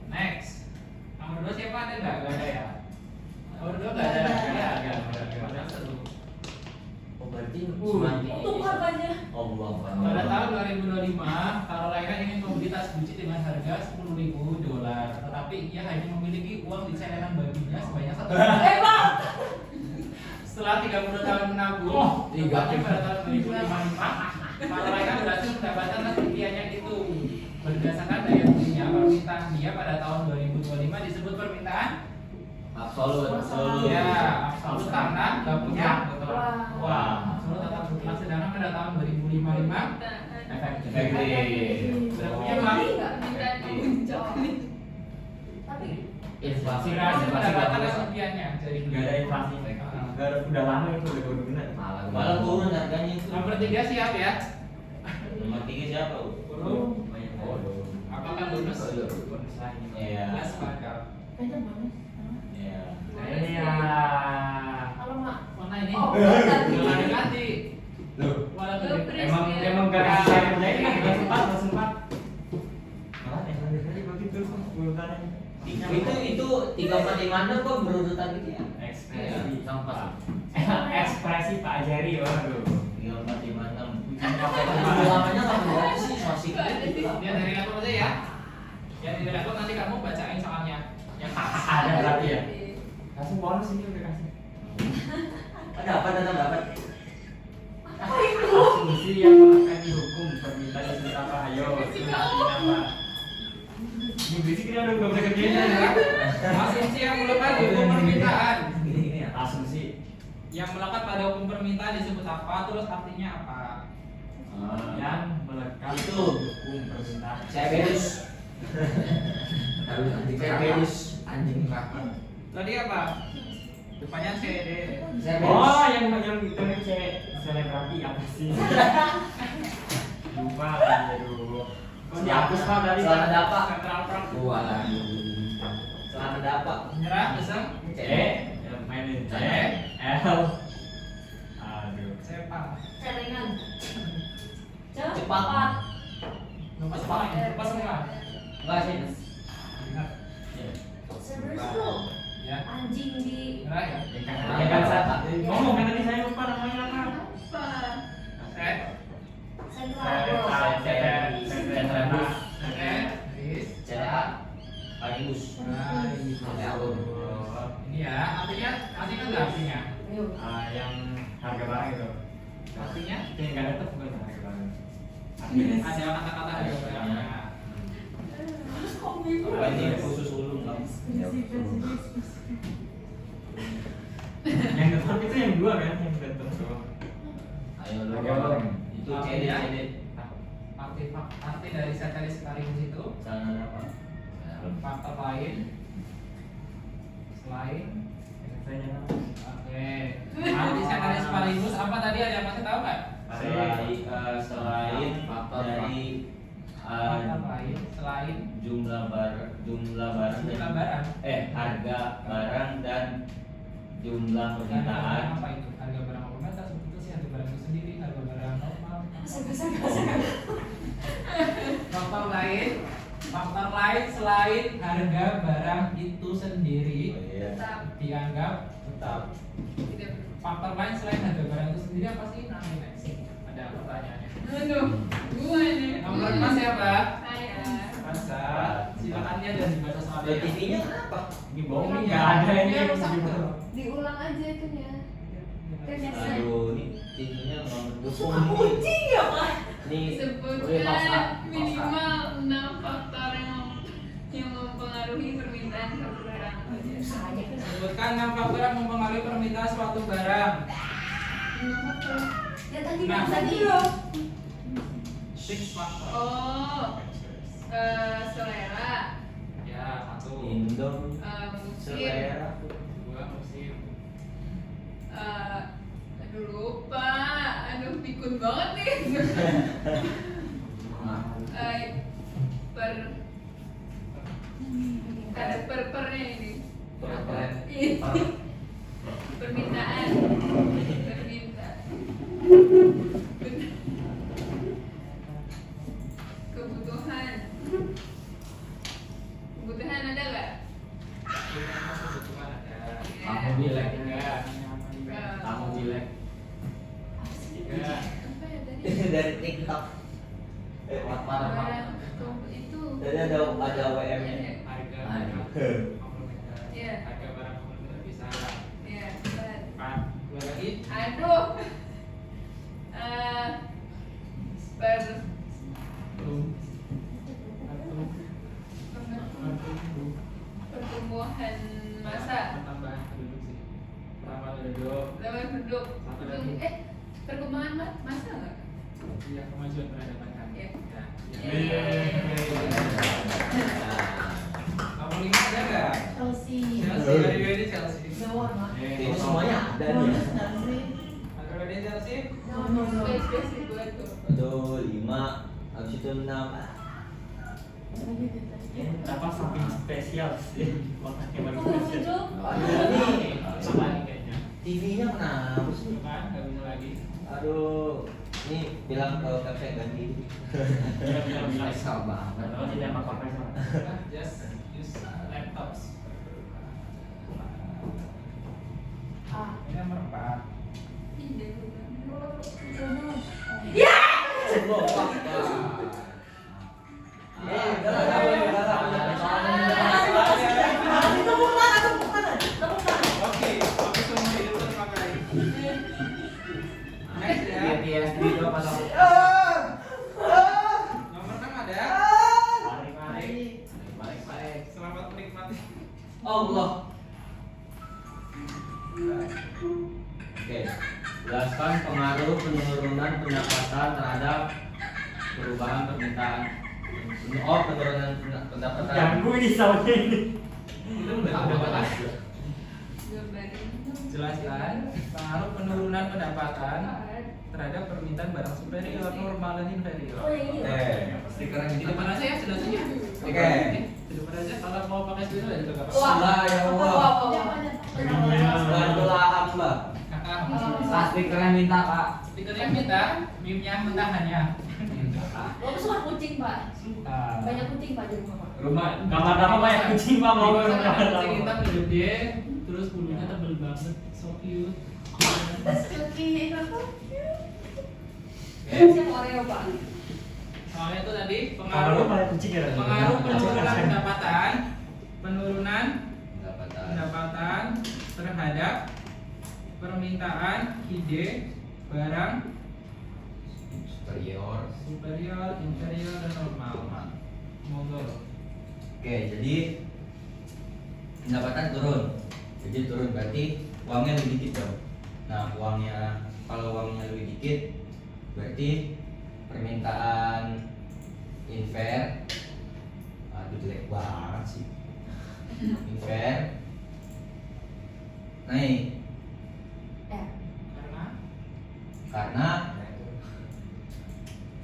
Next. Nomor 2 siapa, ada nggak? Nggak ada ya. Nomor 2 nggak ada. Nggak ada. Satu. oh berarti semakin Untuk harganya. oh buang Pada tahun 2025, Carolina ingin membeli tas Gucci dengan harga $10.000, tetapi ia hanya memiliki uang di ceceran baginya sebanyak $1. Bang. Setelah 30 tahun menabung, tepatnya pada tahun 2055, Carolina berhasil mendapatkan tas impiannya itu. Berdasarkan daya belinya, permintaan dia pada tahun 2025 disebut permintaan absolut. ya absolut karena nggak punya Wah. absolut tetap mutlak. Sedangkan pada tahun 2055 efektif. Sudah punya uang. Permintaan muncul. Tapi Inflasi Berhasil mendapatkan tas impiannya. Jadi Enggak ada inflasi. Udah lama itu udah benar. Malah turun harganya itu. Nomor 3 siap ya? Nomor 3 siapa? Burung. Oh, Apakah bonus? Bonus lagi. Iya. Yes, mantap. Kayaknya bagus. Iya. Ini ya. Kalau nggak Mana ini? Oh, Jangan ganti. Loh. Walau Loh, tadi. Emang gak ada saya kerja ini nggak sempat. Malah yang tadi begitu urutannya. Itu 3456 kok berurutan gitu ya? Ekspresi. Sampah. Ekspresi Pak Jerry, waduh. 3456. Lamanya nggak berapa sih masih gitu lah. Dia dari laptop aja ya. Ya dari laptop nanti kamu bacain soalnya. Yang Ada berarti ya. Langsung bonus ini udah kasih. Dapat. Asumsi yang melakukan hukum permintaan disebut apa? Ayo. Apa? Ini bisik kita udah bisa kerjain ya. asumsi yang melekat hukum permintaan. Gini ya. Asumsi. Yang melekat pada hukum permintaan disebut apa? Terus artinya apa? Yang melekat Itu. hukum permintaan. Severus. Severus anjing banget. Tadi apa? Depannya CD. Oh, yang itu nih selebriti apa sih? Lupa, aduh. Kok dihapus Pak tadi? Celana dapak. Central Park. Walah. Celana dapak. Nyerah, besar. Yang mainin C, L. Aduh. Sepak. celengan. Cepat. Lepas semua. Lepas semua. Enggak sih. Ingat. Sebenarnya tuh Ya. anjing di Nyerah ya. Ya kan saat ngomong kan tadi saya lupa namanya apa? Apa? Central. Riz. CTA. Parimus. Nah, ini. Ini ya, artinya nggak artinya? Ayo. Yang harga barang itu. Artinya Itu yang nggak dapat bukan harga barang. ada kata-kata harga barangnya. Apa ini khusus ulung kan? Yang dapat itu yang dua kan, yang dapat tuh. Ayo lu. Harga barang. Itu CD. Arti dari satelit sekaligus itu Celana dapak. faktor lain selain Saya nyala. oke. Arti satelit sekaligus apa tadi, ada yang masih tahu nggak? Selain dari Faktor lain selain jumlah barang jumlah barang. harga barang dan jumlah permintaan. Apa itu? Harga barang otomatis seperti itu sih, harga barang itu sendiri, harga barang normal. Faktor lain selain harga barang itu sendiri Oh, iya. Tetap. dianggap Tetap. Tidak. faktor lain selain harga barang itu sendiri apa sih namanya? Ada pertanyaannya. Aduh, gue nih. Nomor 4 siapa? Saya. Masa silakan ya dan dibaca Ada soalnya. TV-nya kenapa? Ini bohong nih, nggak ada ini Iya, yang rusak gimana? tuh. Diulang aja itunya. Kan biasa. Aduh, ini TV-nya nggak mendukung ini. Kucing ya Pak. Ini Disebutkan minimal 6 faktor yang mempengaruhi permintaan suatu barang. Saya kan. Sebutkan 6 faktor yang mempengaruhi permintaan suatu barang. Ya tadi Nah. kan tadi loh. 6 faktor. Oh, selera, Ya, 1. Indom musim, selera. 2 musim. aduh lupa, aduh pikun banget nih. Ada pernya ini. Keren. Permintaan. Kebutuhan. Kebutuhan ada nggak? Kamu bilek enggak? Kamu bilek. Enggak. Apa ya tadi? Dari TikTok. Lapar. Itu. Tadi ada WM-nya. Harga Aduh. komplementer. Iya. Harga barang komplementer bisa. Iya, benar. 4. Dua lagi. Aduh. Per pertumbuhan masa. Tambah penduduk sih. Tambah penduduk. Lewat penduduk. Satu lagi. Perkembangan masa nggak? Iya, kemajuan peradaban kan. Iya. Ya. Kamu 5 ada nggak? Chelsea. Chelsea, dari Chelsea. Ini semuanya ada nih. Ada dari Chelsea. Spesifik buat tuh. Aduh, 5. Habis itu 6. Apa samping spesial sih? Makanya baru Kamu spesial. tujuh. Aduh, ini Sama nih kayaknya. TV-nya kenapa sih? Kan, nggak bisa lagi. Aduh, ini bilang kalau kakek ganti. Bilang. Kesal banget. Kalau tidak apa-apa. Just use laptops. Ini nomor 4. Tidak. Oke, semua itu terpakai. Next ya. PS juga pasang. Nomor 6 ada. Mari. Selamat menikmati. Allah. Oke, jelaskan pengaruh penurunan pendapatan terhadap perubahan permintaan. Oh, penurunan pendapatan. Ganggu ini soundnya ini. Itu udah bahas. Gambarin. Jelaskan pengaruh penurunan pendapatan terhadap permintaan barang superior, normal dan inferior. Oh yang ini ya? Stiker Di depan aja ya jelasannya. Oke. Di depan aja kalau mau pakai stiker ya juga nggak Wah. apa-apa. Ya Allah. Bantulah hamba. Nah, Stikernya minta Pak. stikernya minta, meme-nya mentahannya. Lo suka kucing pak? Banyak kucing pak di rumah pak. Rumah kamar banyak kucing Pak mau Di rumah. sana kucing hitam gede, terus bulunya tebel banget, so cute. Siapa Oreo pak? Soalnya itu tadi Kamar pengaruh banyak kucing ya. pengaruh penurunan pendapatan, penurunan Pendapatan. pendapatan terhadap permintaan ide barang Superior. superior, inferior, dan normal. Monggo. Oke, jadi pendapatan turun. Jadi turun berarti uangnya lebih dikit dong. Nah, kalau uangnya lebih dikit berarti permintaan infer. Aduh, jelek banget sih. Infer naik karena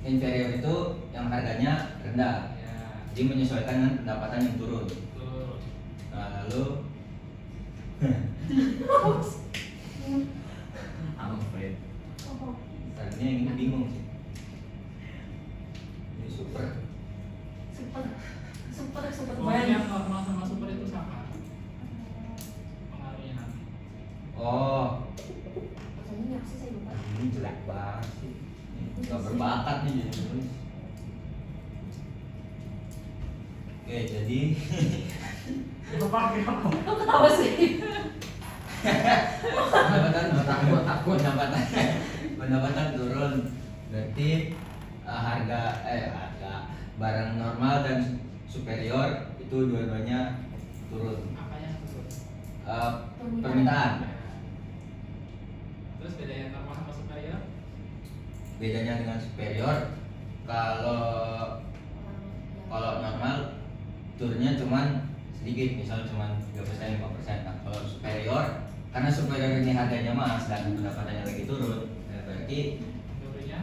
inferior itu yang harganya rendah. Ya, Jadi menyesuaikan dengan pendapatan yang turun. betul. Nah, lalu I'm afraid. Tadinya yang ini bingung sih. Ini super. Super Pokoknya yang normal sama super itu sama. Pengaruhnya nanti. Oh, Ini apa sih saya lupa. ini jelek banget sih. Ini gak berbakat nih jadi nulis. Oke, jadi Kok ketawa sih? pendapatan turun berarti harga barang normal dan superior itu dua-duanya turun. Apanya turun? Permintaan. Terus bedanya normal sama superior? Bedanya dengan superior kalau normal turunnya cuman sedikit, misalnya cuman 3%, 5%. Nah, kalau superior, karena superior ini harganya mahal dan pendapatannya lagi turun, berarti Turunnya?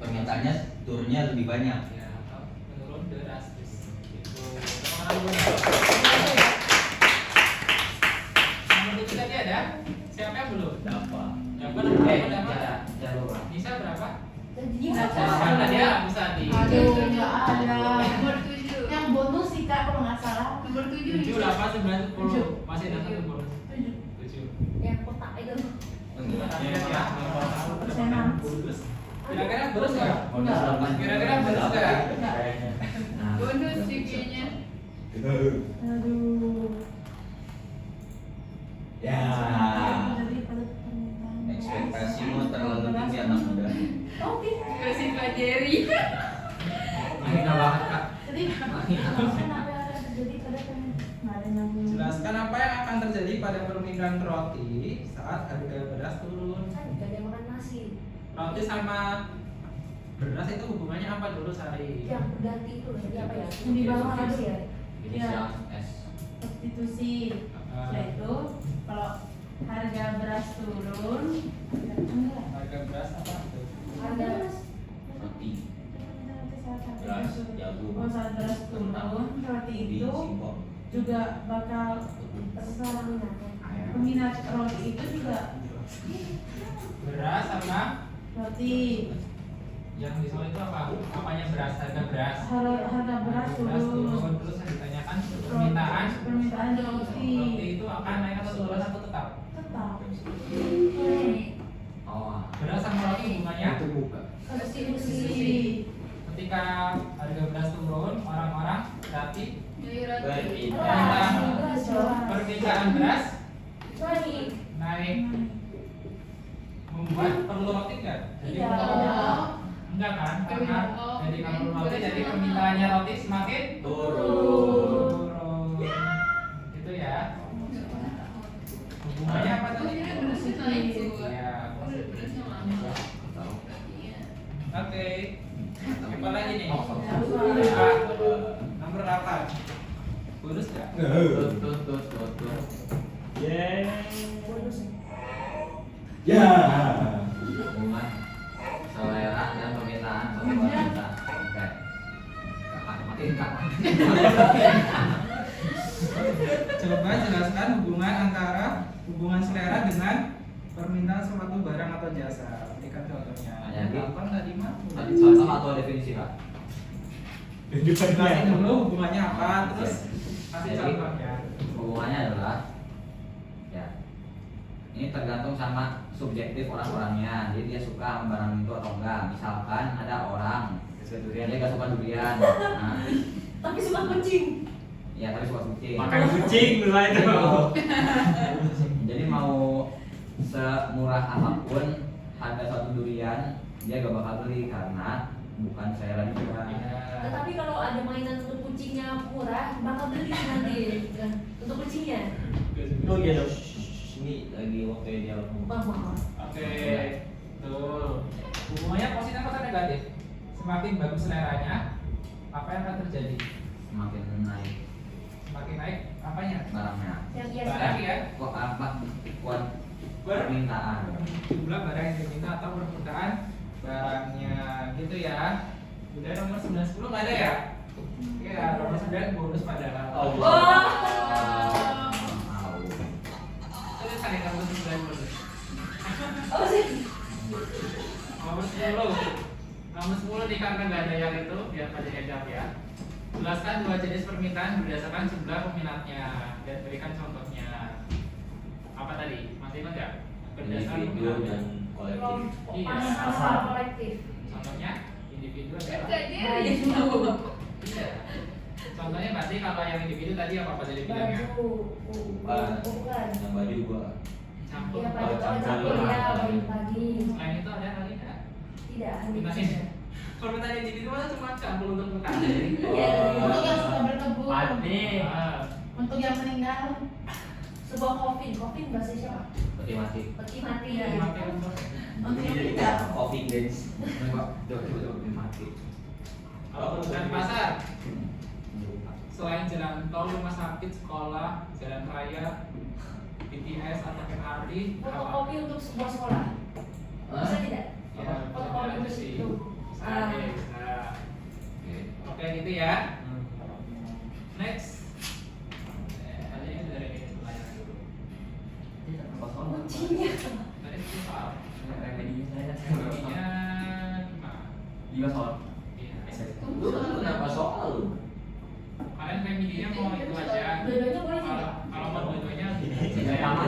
permintaannya turunnya lebih banyak. Ya, atau menurun drastis. Gitu. Jadi Nggak nggak tahu. Mana dia bisa di Aduh, nggak ada. Nomor 7. Yang bonus sih Kak kalau nggak salah. Nomor 7. 7, 8, 9, 10. Tujuh. Masih ada satu bonus. 7. 7. yang kotak itu. Persenan. Kira-kira bonus nggak? Enggak. Kira-kira bonus nggak? Bonus sih kayaknya. Aduh. Ya. Jadi pada permintaan. Ekspektasimu terlalu tinggi anak muda. Oke. Kasih Pak Jerry. Mahina banget kak. Jadi kenapa yang akan terjadi pada nggak ada nyambung. Jelaskan apa yang akan terjadi pada permintaan roti saat harga beras turun. Kan gak ada makan nasi. Roti sama beras itu hubungannya apa dulu Sari? Yang berganti itu jadi apa ya? Yang di bawah Substitusi ada. ya. Ini Ya. siang S. Substitusi. Ah, Yaitu kalau harga beras turun, enggak. harga beras apa tuh? Harga Roti. Beras, Beras, jagung. Oh, saat beras turun, roti Di itu Singkong. juga bakal terserah minatnya. peminat roti itu juga Beras sama roti. yang di soal itu apa? Apanya beras? Harga beras. Harga beras Beras turun. turun terus yang ditanyakan permintaan. Permintaan roti. Roti itu akan naik atau turun atau tetap? Tetap. Oh. Beras sama roti hubungannya? buka. Substitusi. Ketika harga beras turun, orang-orang berarti Jadi roti. Beras, permintaan beras Naik. naik. Membuat perlu roti nggak? Jadi Tidak. kalau- enggak kan? Karena Oh, jadi kalau oke. roti jadi permintaannya roti semakin Turun. turun. Gitu ya. Hubungannya apa tadi? Kira berasnya naik sih, Bu. Ya. Berasnya lama. Tahu. Iya. Oke. Apa lagi nih? Apa? Nomor 8. Bonus nggak? Tuh. Bonus. Ya. Hubungan selera dan permintaan satu wanita. Oke. Makin kapan? Coba jelaskan hubungan selera dengan permintaan suatu barang atau jasa. Berikan contohnya. Jadi? Gampang tadi mah. Tadi contoh atau definisi Kak? Jelasin dulu hubungannya apa, terus kasih Jadi, contohnya. hubungannya adalah ya ini tergantung sama subjektif orang-orangnya. Jadi dia suka sama barang itu atau enggak. Misalkan ada orang dia gak suka durian. Nah, Tapi suka kucing. ya tapi suka kucing. Makan kucing dulu itu. Jadi mau semurah apapun harga suatu durian dia gak bakal beli karena bukan selera dia. Tetapi kalau ada mainan untuk kucingnya murah, bakal beli nanti untuk kucingnya. Lu ya dong. Ini lagi waktu dia Mahal. Oke, tuh. Hubungannya positif atau negatif? Semakin bagus seleranya, apa yang akan terjadi? semakin naik Semakin naik, apanya? barangnya. Yang iya Barang ya? Kok apa? Kuat permintaan. Jumlah barang yang diminta atau permintaan barangnya, gitu ya. Udah nomor 9, 10 nggak ada ya? Iya, nomor 9 bonus padahal. Oh. Terus ada nomor 9 bonus. Apa sih? Nomor 10. Nomor 10 nih karena nggak ada yang itu, biar pada head ya. Jelaskan dua jenis permintaan berdasarkan jumlah peminatnya dan berikan contohnya. Apa tadi? Masih ingat nggak? Berdasarkan Individu peminatnya. dan kolektif. Iya. Pasar kolektif. Contohnya individu adalah. Kak Jerry tahu. Iya. Contohnya berarti kalau yang individu tadi apa tadi bilangnya? Baju. Bukan. Yang baju gua Campur. Iya, baju campur. campur ya, baju pagi. Selain itu ada kali nggak? Tidak. Masih. Kalau tadi individu kan cuma campur untuk bekal. Iya. Untuk yang sudah berkebun. Mati. Untuk yang meninggal. Sebuah coffin bahasa siapa? peti mati. Peti mati. Iya. Untuk yang Jadi meninggal. coffee dance. Coba peti mati. Kalau kebutuhan pasar, selain jalan tol, rumah sakit, sekolah, jalan raya, BTS atau MRT, Fotokopi untuk sebuah sekolah. Bisa tidak? Ya, Fotokopi ada untuk sih. itu. Oke, nah. Oke, gitu ya. Next. Tadi ini dari pertanyaan dulu. Kucingnya. Tadi itu soal remedinya gimana? Iya soal. Lu kenapa soal lu? Kalian kayak milihnya mau itu aja. Dua-duanya boleh sih. Kalau mau dua-duanya Nilai tambah.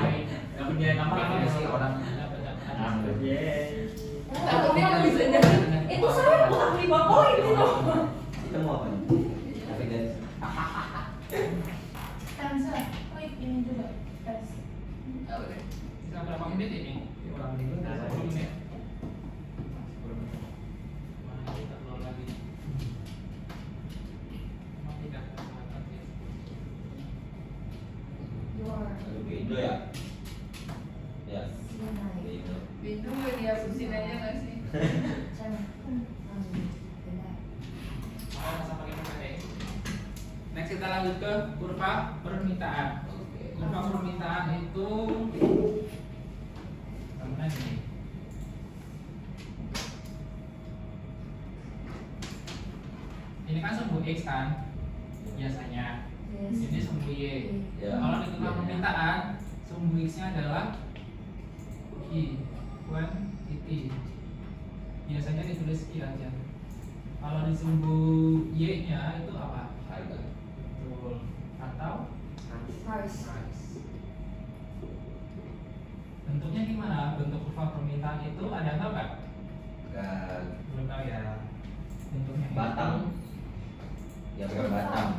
Dapat nilai tambah Kalau sih orang. dapat. Yeay. Satu orang bisa dapat. Itu saya bukan 5 poin itu. Kita mau apa nih? Evidence. Stanza. Klik ini juga. Tes. Bisa berapa menit ini? Kurang lebih 10 menit. Mana kita keluar lagi? Emang tidak kesempatan ya? Oke, Indo ya? Ya, oke, Indo. Itu dihapusin aja nggak sih? Oh, masa pakai PPT. Next kita lanjut ke kurva permintaan. Oke. Kurva permintaan itu mana ini? Ini kan sumbu X kan biasanya. Ini sumbu Y. Ya. Kalau di kurva permintaan sumbu X-nya adalah I, quantity. Biasanya ditulis I aja. Kalau di sumbu Y-nya itu apa? Harga. Betul. Atau Price. price. Bentuknya gimana? Bentuk kurva permintaan itu ada nggak, Pak? Enggak. Belum tahu ya. Bentuknya itu. Batang. Ya bukan batang.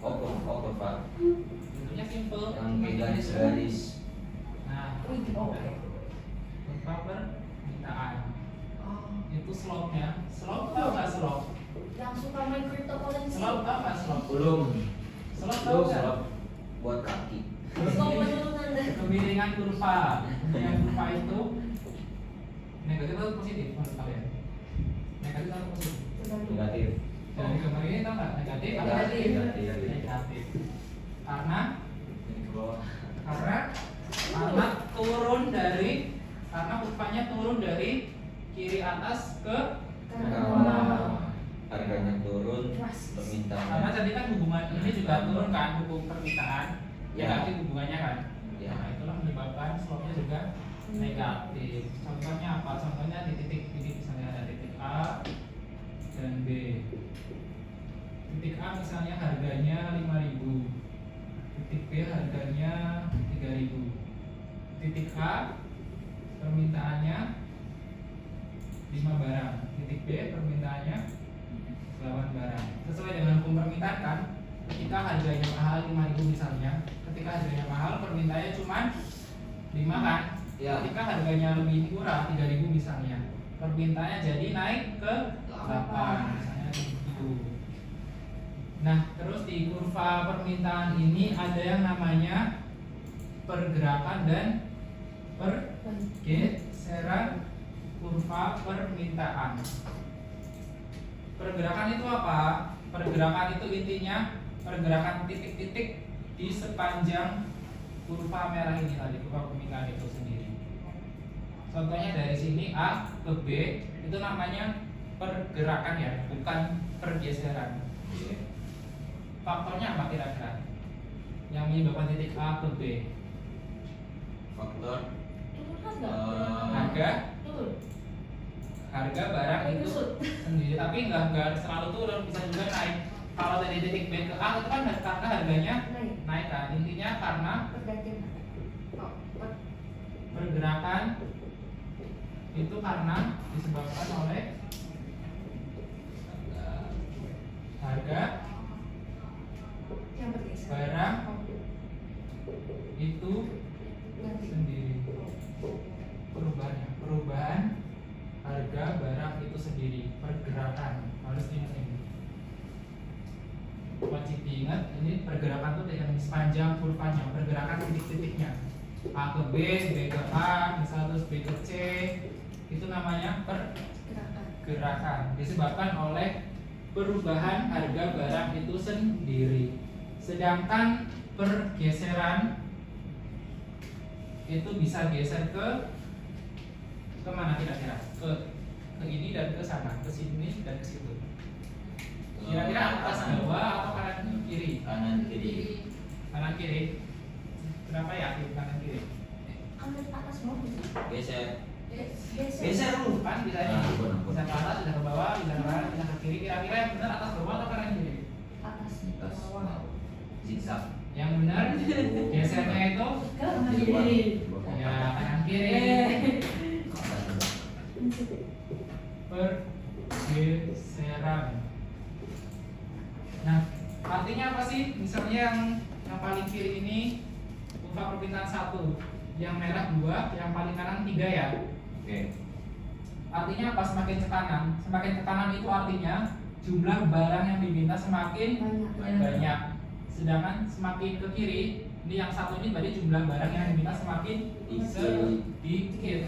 Kurva. Bentuknya simple. Yang kayak garis-garis. Nah, Wih, oke. kurva permintaan. Oh. Itu slope-nya. Slope tahu nggak slope? Yang suka main cryptocurrency. Slope tahu nggak slope? Belum. Slope tahu nggak? Buat kaki. Slope penurunan deh. Kemiringan kurva. Kemiringan kurva itu negatif atau positif menurut kalian? Negatif atau positif? Negatif. Dari gambar ini tahu nggak negatif atau Negatif. positif? Negatif. Karena Ini ke bawah. karena turun dari karena kurvanya turun dari kiri atas ke Karena harganya turun, karena permintaan. tadi kan hubungan ini juga turun kan hukum permintaan Ya. negatif hubungannya kan. Ya. Nah itulah menyebabkan slope-nya juga negatif. Contohnya apa? Contohnya di titik-titik misalnya ada titik A dan B. Titik A misalnya harganya 5.000. Titik B harganya 3.000. Titik A permintaannya 5 barang. Titik B permintaannya 8 barang. Sesuai dengan hukum permintaan kan, ketika harganya mahal 5.000 misalnya, ketika harganya mahal permintaannya cuma 5 kan. Ya. Ketika harganya lebih murah 3.000 misalnya, permintaannya jadi naik ke 8 misalnya gitu. Nah, terus di kurva permintaan ini ada yang namanya pergerakan dan pergeseran kurva permintaan. Pergerakan itu apa? Pergerakan itu intinya pergerakan titik-titik di sepanjang kurva merah ini tadi, kurva permintaan itu sendiri. Contohnya dari sini A ke B itu namanya pergerakan ya, bukan pergeseran. Faktornya apa kira-kira yang menyebabkan titik A ke B? Faktor Turun harga. Harga, Turun. harga barang itu sendiri, tapi nggak selalu turun, bisa juga naik. Kalau dari titik B ke A itu kan karena harganya Naik. naik kan, intinya karena Pergantian. Oh, pergerakan itu karena disebabkan oleh harga yang bergeser. barang Oh, itu ganti. sendiri. Perubahan harga barang itu sendiri, pergerakan harus diingat ini. Wajib diingat ini pergerakan itu yang sepanjang kurvanya, pergerakan titik-titiknya. A ke B, B ke A, misalnya terus B ke C, itu namanya pergerakan. Disebabkan oleh perubahan harga barang itu sendiri. Sedangkan pergeseran itu bisa geser ke mana kira-kira? Ke ini dan ke sana, ke sini dan ke situ. Kira-kira atas bawah atau kanan kiri? Kanan kiri. Kanan kiri. Kenapa yakin kanan kiri? Kanan atas bawah. Geser. Geser. Geser lu. Kan bisa Ah, ini. ampun. bisa ke atas, bisa ke bawah, bisa ke kanan, bisa ke kiri. Kira-kira yang benar atas bawah atau kanan kiri? Atas. Atas. Bawah. Zigzag. Yang benar gesernya itu Kanan Di kiri. ya kanan kiri. Pergeseran. Nah, artinya apa sih? Misalnya yang paling kiri ini kurva perpindahan 1, yang merah 2, yang paling kanan 3 ya. Oke. Artinya apa? Semakin ke kanan. Semakin ke kanan itu artinya jumlah barang yang diminta semakin banyak. Sedangkan semakin ke kiri, ini yang satu ini berarti jumlah barang yang diminta semakin sedikit.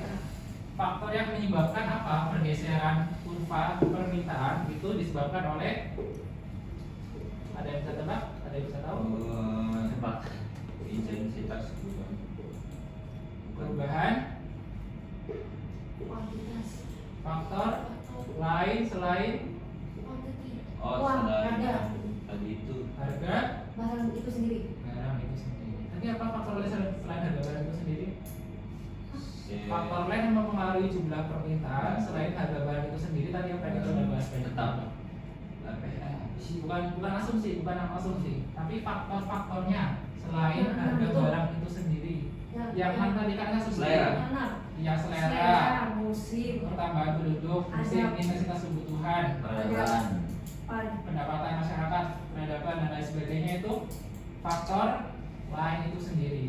Faktor yang menyebabkan apa? Pergeseran kurva permintaan itu disebabkan oleh, ada yang bisa tebak? Ada yang bisa tahu? Tebak. Intensitas Perubahan Kuantitas. faktor lain selain Oh, Uang, selain harga. tadi itu harga Barang itu sendiri. barang itu sendiri. Tadi apa faktor lain selain harga barang itu sendiri? Faktor lain yang mempengaruhi jumlah permintaan selain harga barang itu sendiri tadi apa yang kita udah bahas tadi? tetap apa ya? Bukan asumsi, tapi faktor-faktornya selain Yang harga itu. barang itu sendiri. Yang mana tadi kan asumsi? Selera. Mana? Ya selera, musim, pertambahan penduduk, musim, intensitas kebutuhan, Peradaban. pendapatan masyarakat, peradaban dan lain sebagainya itu faktor lain itu sendiri.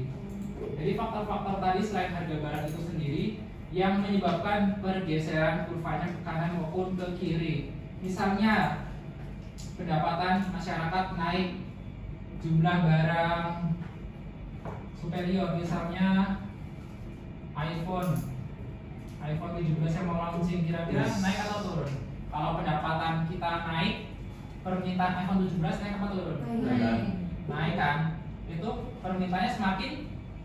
Jadi faktor-faktor tadi selain harga barang itu sendiri yang menyebabkan pergeseran kurvanya ke kanan maupun ke kiri. Misalnya pendapatan masyarakat naik, jumlah barang superior, misalnya iPhone 17 yang mau launching, kira-kira naik atau turun? Kalau pendapatan kita naik, permintaan iPhone 17 naik apa turun? Naik kan? Itu permintaannya semakin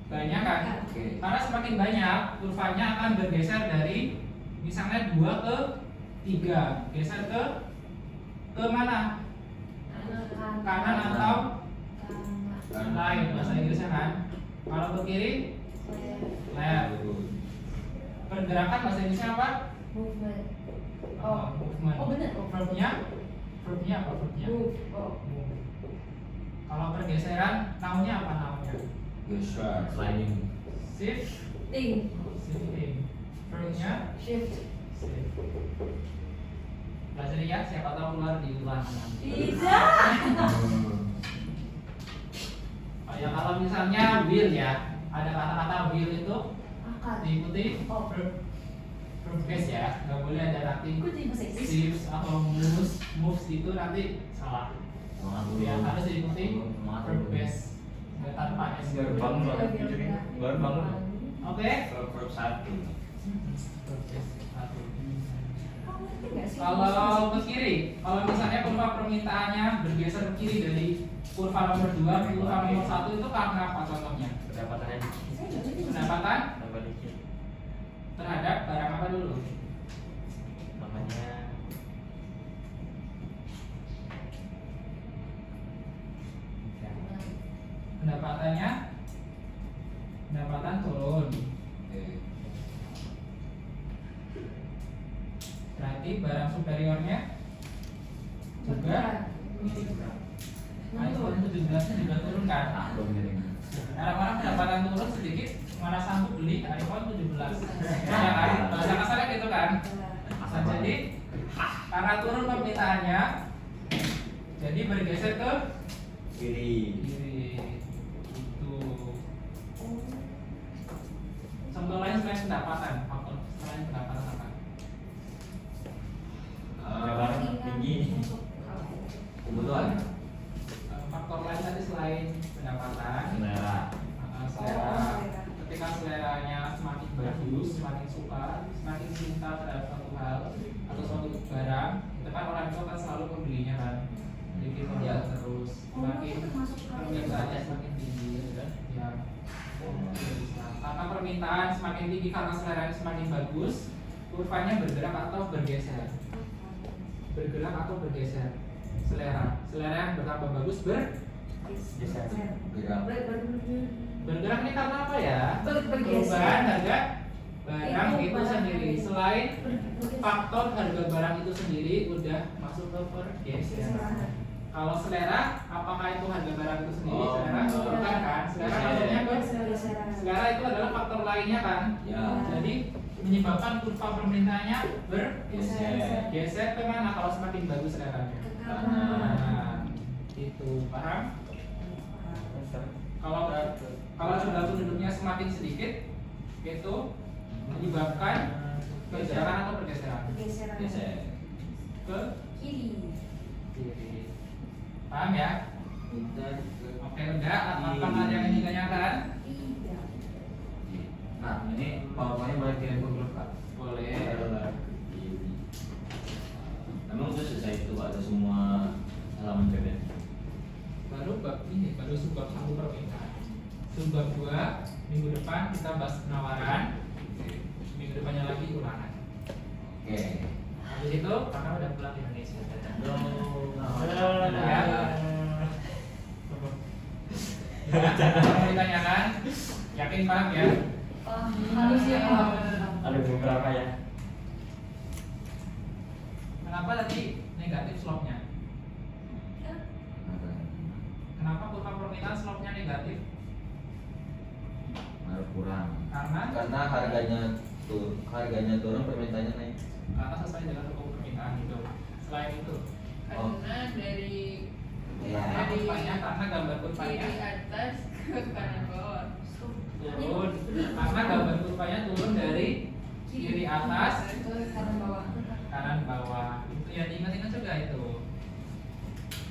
banyak kan? Oke. Karena semakin banyak, kurvanya akan bergeser dari misalnya 2 ke 3. Geser ke mana? Kanan atau lain bahasa Inggrisnya kan? Kalau ke kiri, left. Pergerakan bahasa Inggrisnya apa? Movement. Movement. Oh bener. Verbnya apa? Verbnya. Move. Oh. Move. Kalau pergeseran, noun-nya apa noun-nya? Geser. Sliding. Shift. Ting. Shifting. Verbnya Shift. shift. Belajar ya, siapa tahu keluar di ulang nanti. Tidak. Oh ya, kalau misalnya will ya, ada kata-kata will itu Akan. diikuti Oh. verb base ya, nggak boleh ada nanti Ikut di bahasa Inggris. shifts atau moves itu nanti salah. Ya harus diikuti verb base, nggak tanpa s. Baru bangun banget, baru bangun. Oke. Verb 1. Verb base satu. Kamu ngerti nggak sih? Kalau ke kiri, kalau misalnya kurva permintaannya bergeser ke kiri dari kurva nomor 2 ke kurva nomor 1 itu karena apa contohnya? Pendapatannya Saya nggak ngerti. Pendapatan tambah dikit. terhadap barang apa dulu? Namanya Pendapatan turun. Berarti barang superiornya juga iPhone 17 juga turun kan? Orang-orang pendapatan turun sedikit, mana sanggup beli iPhone 17. Ya kan? Bahasa kasarnya gitu kan? Bisa jadi karena turun permintaannya, jadi bergeser ke Kiri. kiri. Itu contoh lain selain pendapatan, faktor selain pendapatan apa? barang tinggi. Kebutuhan. Faktor lain tadi selain pendapatan, Selera. selera. Ketika seleranya semakin bagus, semakin suka, semakin cinta terhadap suatu hal atau suatu barang, itu kan orang itu akan selalu membelinya kan. Jadi kita terus semakin permintaannya semakin tinggi, ya. Karena permintaan semakin tinggi karena seleranya semakin bagus, kurvanya bergerak atau bergeser. Bergerak atau bergeser. Selera yang bertambah bagus Geser. Gerak. bergerak ini karena apa ya? Bergeser. Perubahan harga barang itu barang sendiri. itu. Selain faktor harga barang itu sendiri udah masuk ke pergeseran. Kalau selera, apakah itu harga barang itu sendiri? Oh, Selera bukan kan? Selera maksudnya ke selera itu adalah faktor lainnya kan? Ya. Jadi menyebabkan kurva permintaannya bergeser kemana kalau semakin bagus seleranya? Nah, itu paham? Kalau jumlah penduduknya semakin sedikit, itu menyebabkan pergeseran atau pergeseran? Geser. Ke Kiri. kiri. Paham ya? Oke, enggak? Apakah ada yang ingin ditanyakan? Tidak. Nah, ini PowerPoint-nya boleh kirim ke grup, Kak? Boleh. Emang udah selesai itu ada semua halaman webnya? Baru bab ini, baru subbab 1 permintaan. Subbab 2 minggu depan kita bahas penawaran. Minggu depannya lagi ulangan. Oke. Habis itu kakak udah pulang ke Indonesia. Mau ditanyakan? Yakin paham ya? Harus ya. Ada beberapa ya. Kenapa tadi negatif slope-nya? Kenapa kurva permintaan slope-nya negatif? Baru kurang. Karena harganya turun, permintaannya naik. karena sesuai dengan hukum permintaan itu. Selain itu, Karena dari Ya. kurvanya karena gambar kurvanya kiri atas ke kanan bawah. turun, karena gambar kurvanya turun dari kiri atas ke kanan bawah. kanan bawah. Itu ya diingat-ingat juga itu.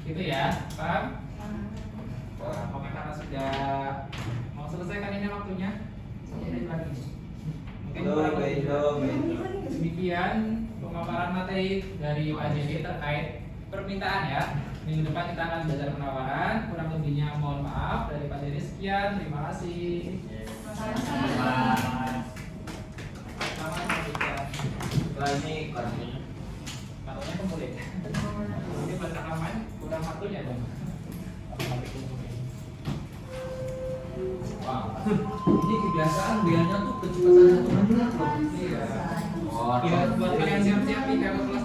Gitu ya, paham? Oke, karena sudah mau selesai kan ini waktunya. Jadi lagi. Mungkin kurang lebih demikian pemaparan materi dari Pak JD terkait permintaan ya. Minggu depan kita akan belajar penawaran. Kurang lebihnya mohon maaf dari Pak JD. Sekian, terima kasih. Selamat melanjutkan. Nah, ini kartunya. Kartunya kumpulin. Ini pada rekaman kurang satunya dong. Wah. Ini kebiasaan biarnya tuh kecepatan 1 menit loh. Iya. Buat kalian siap-siap nih ke kelas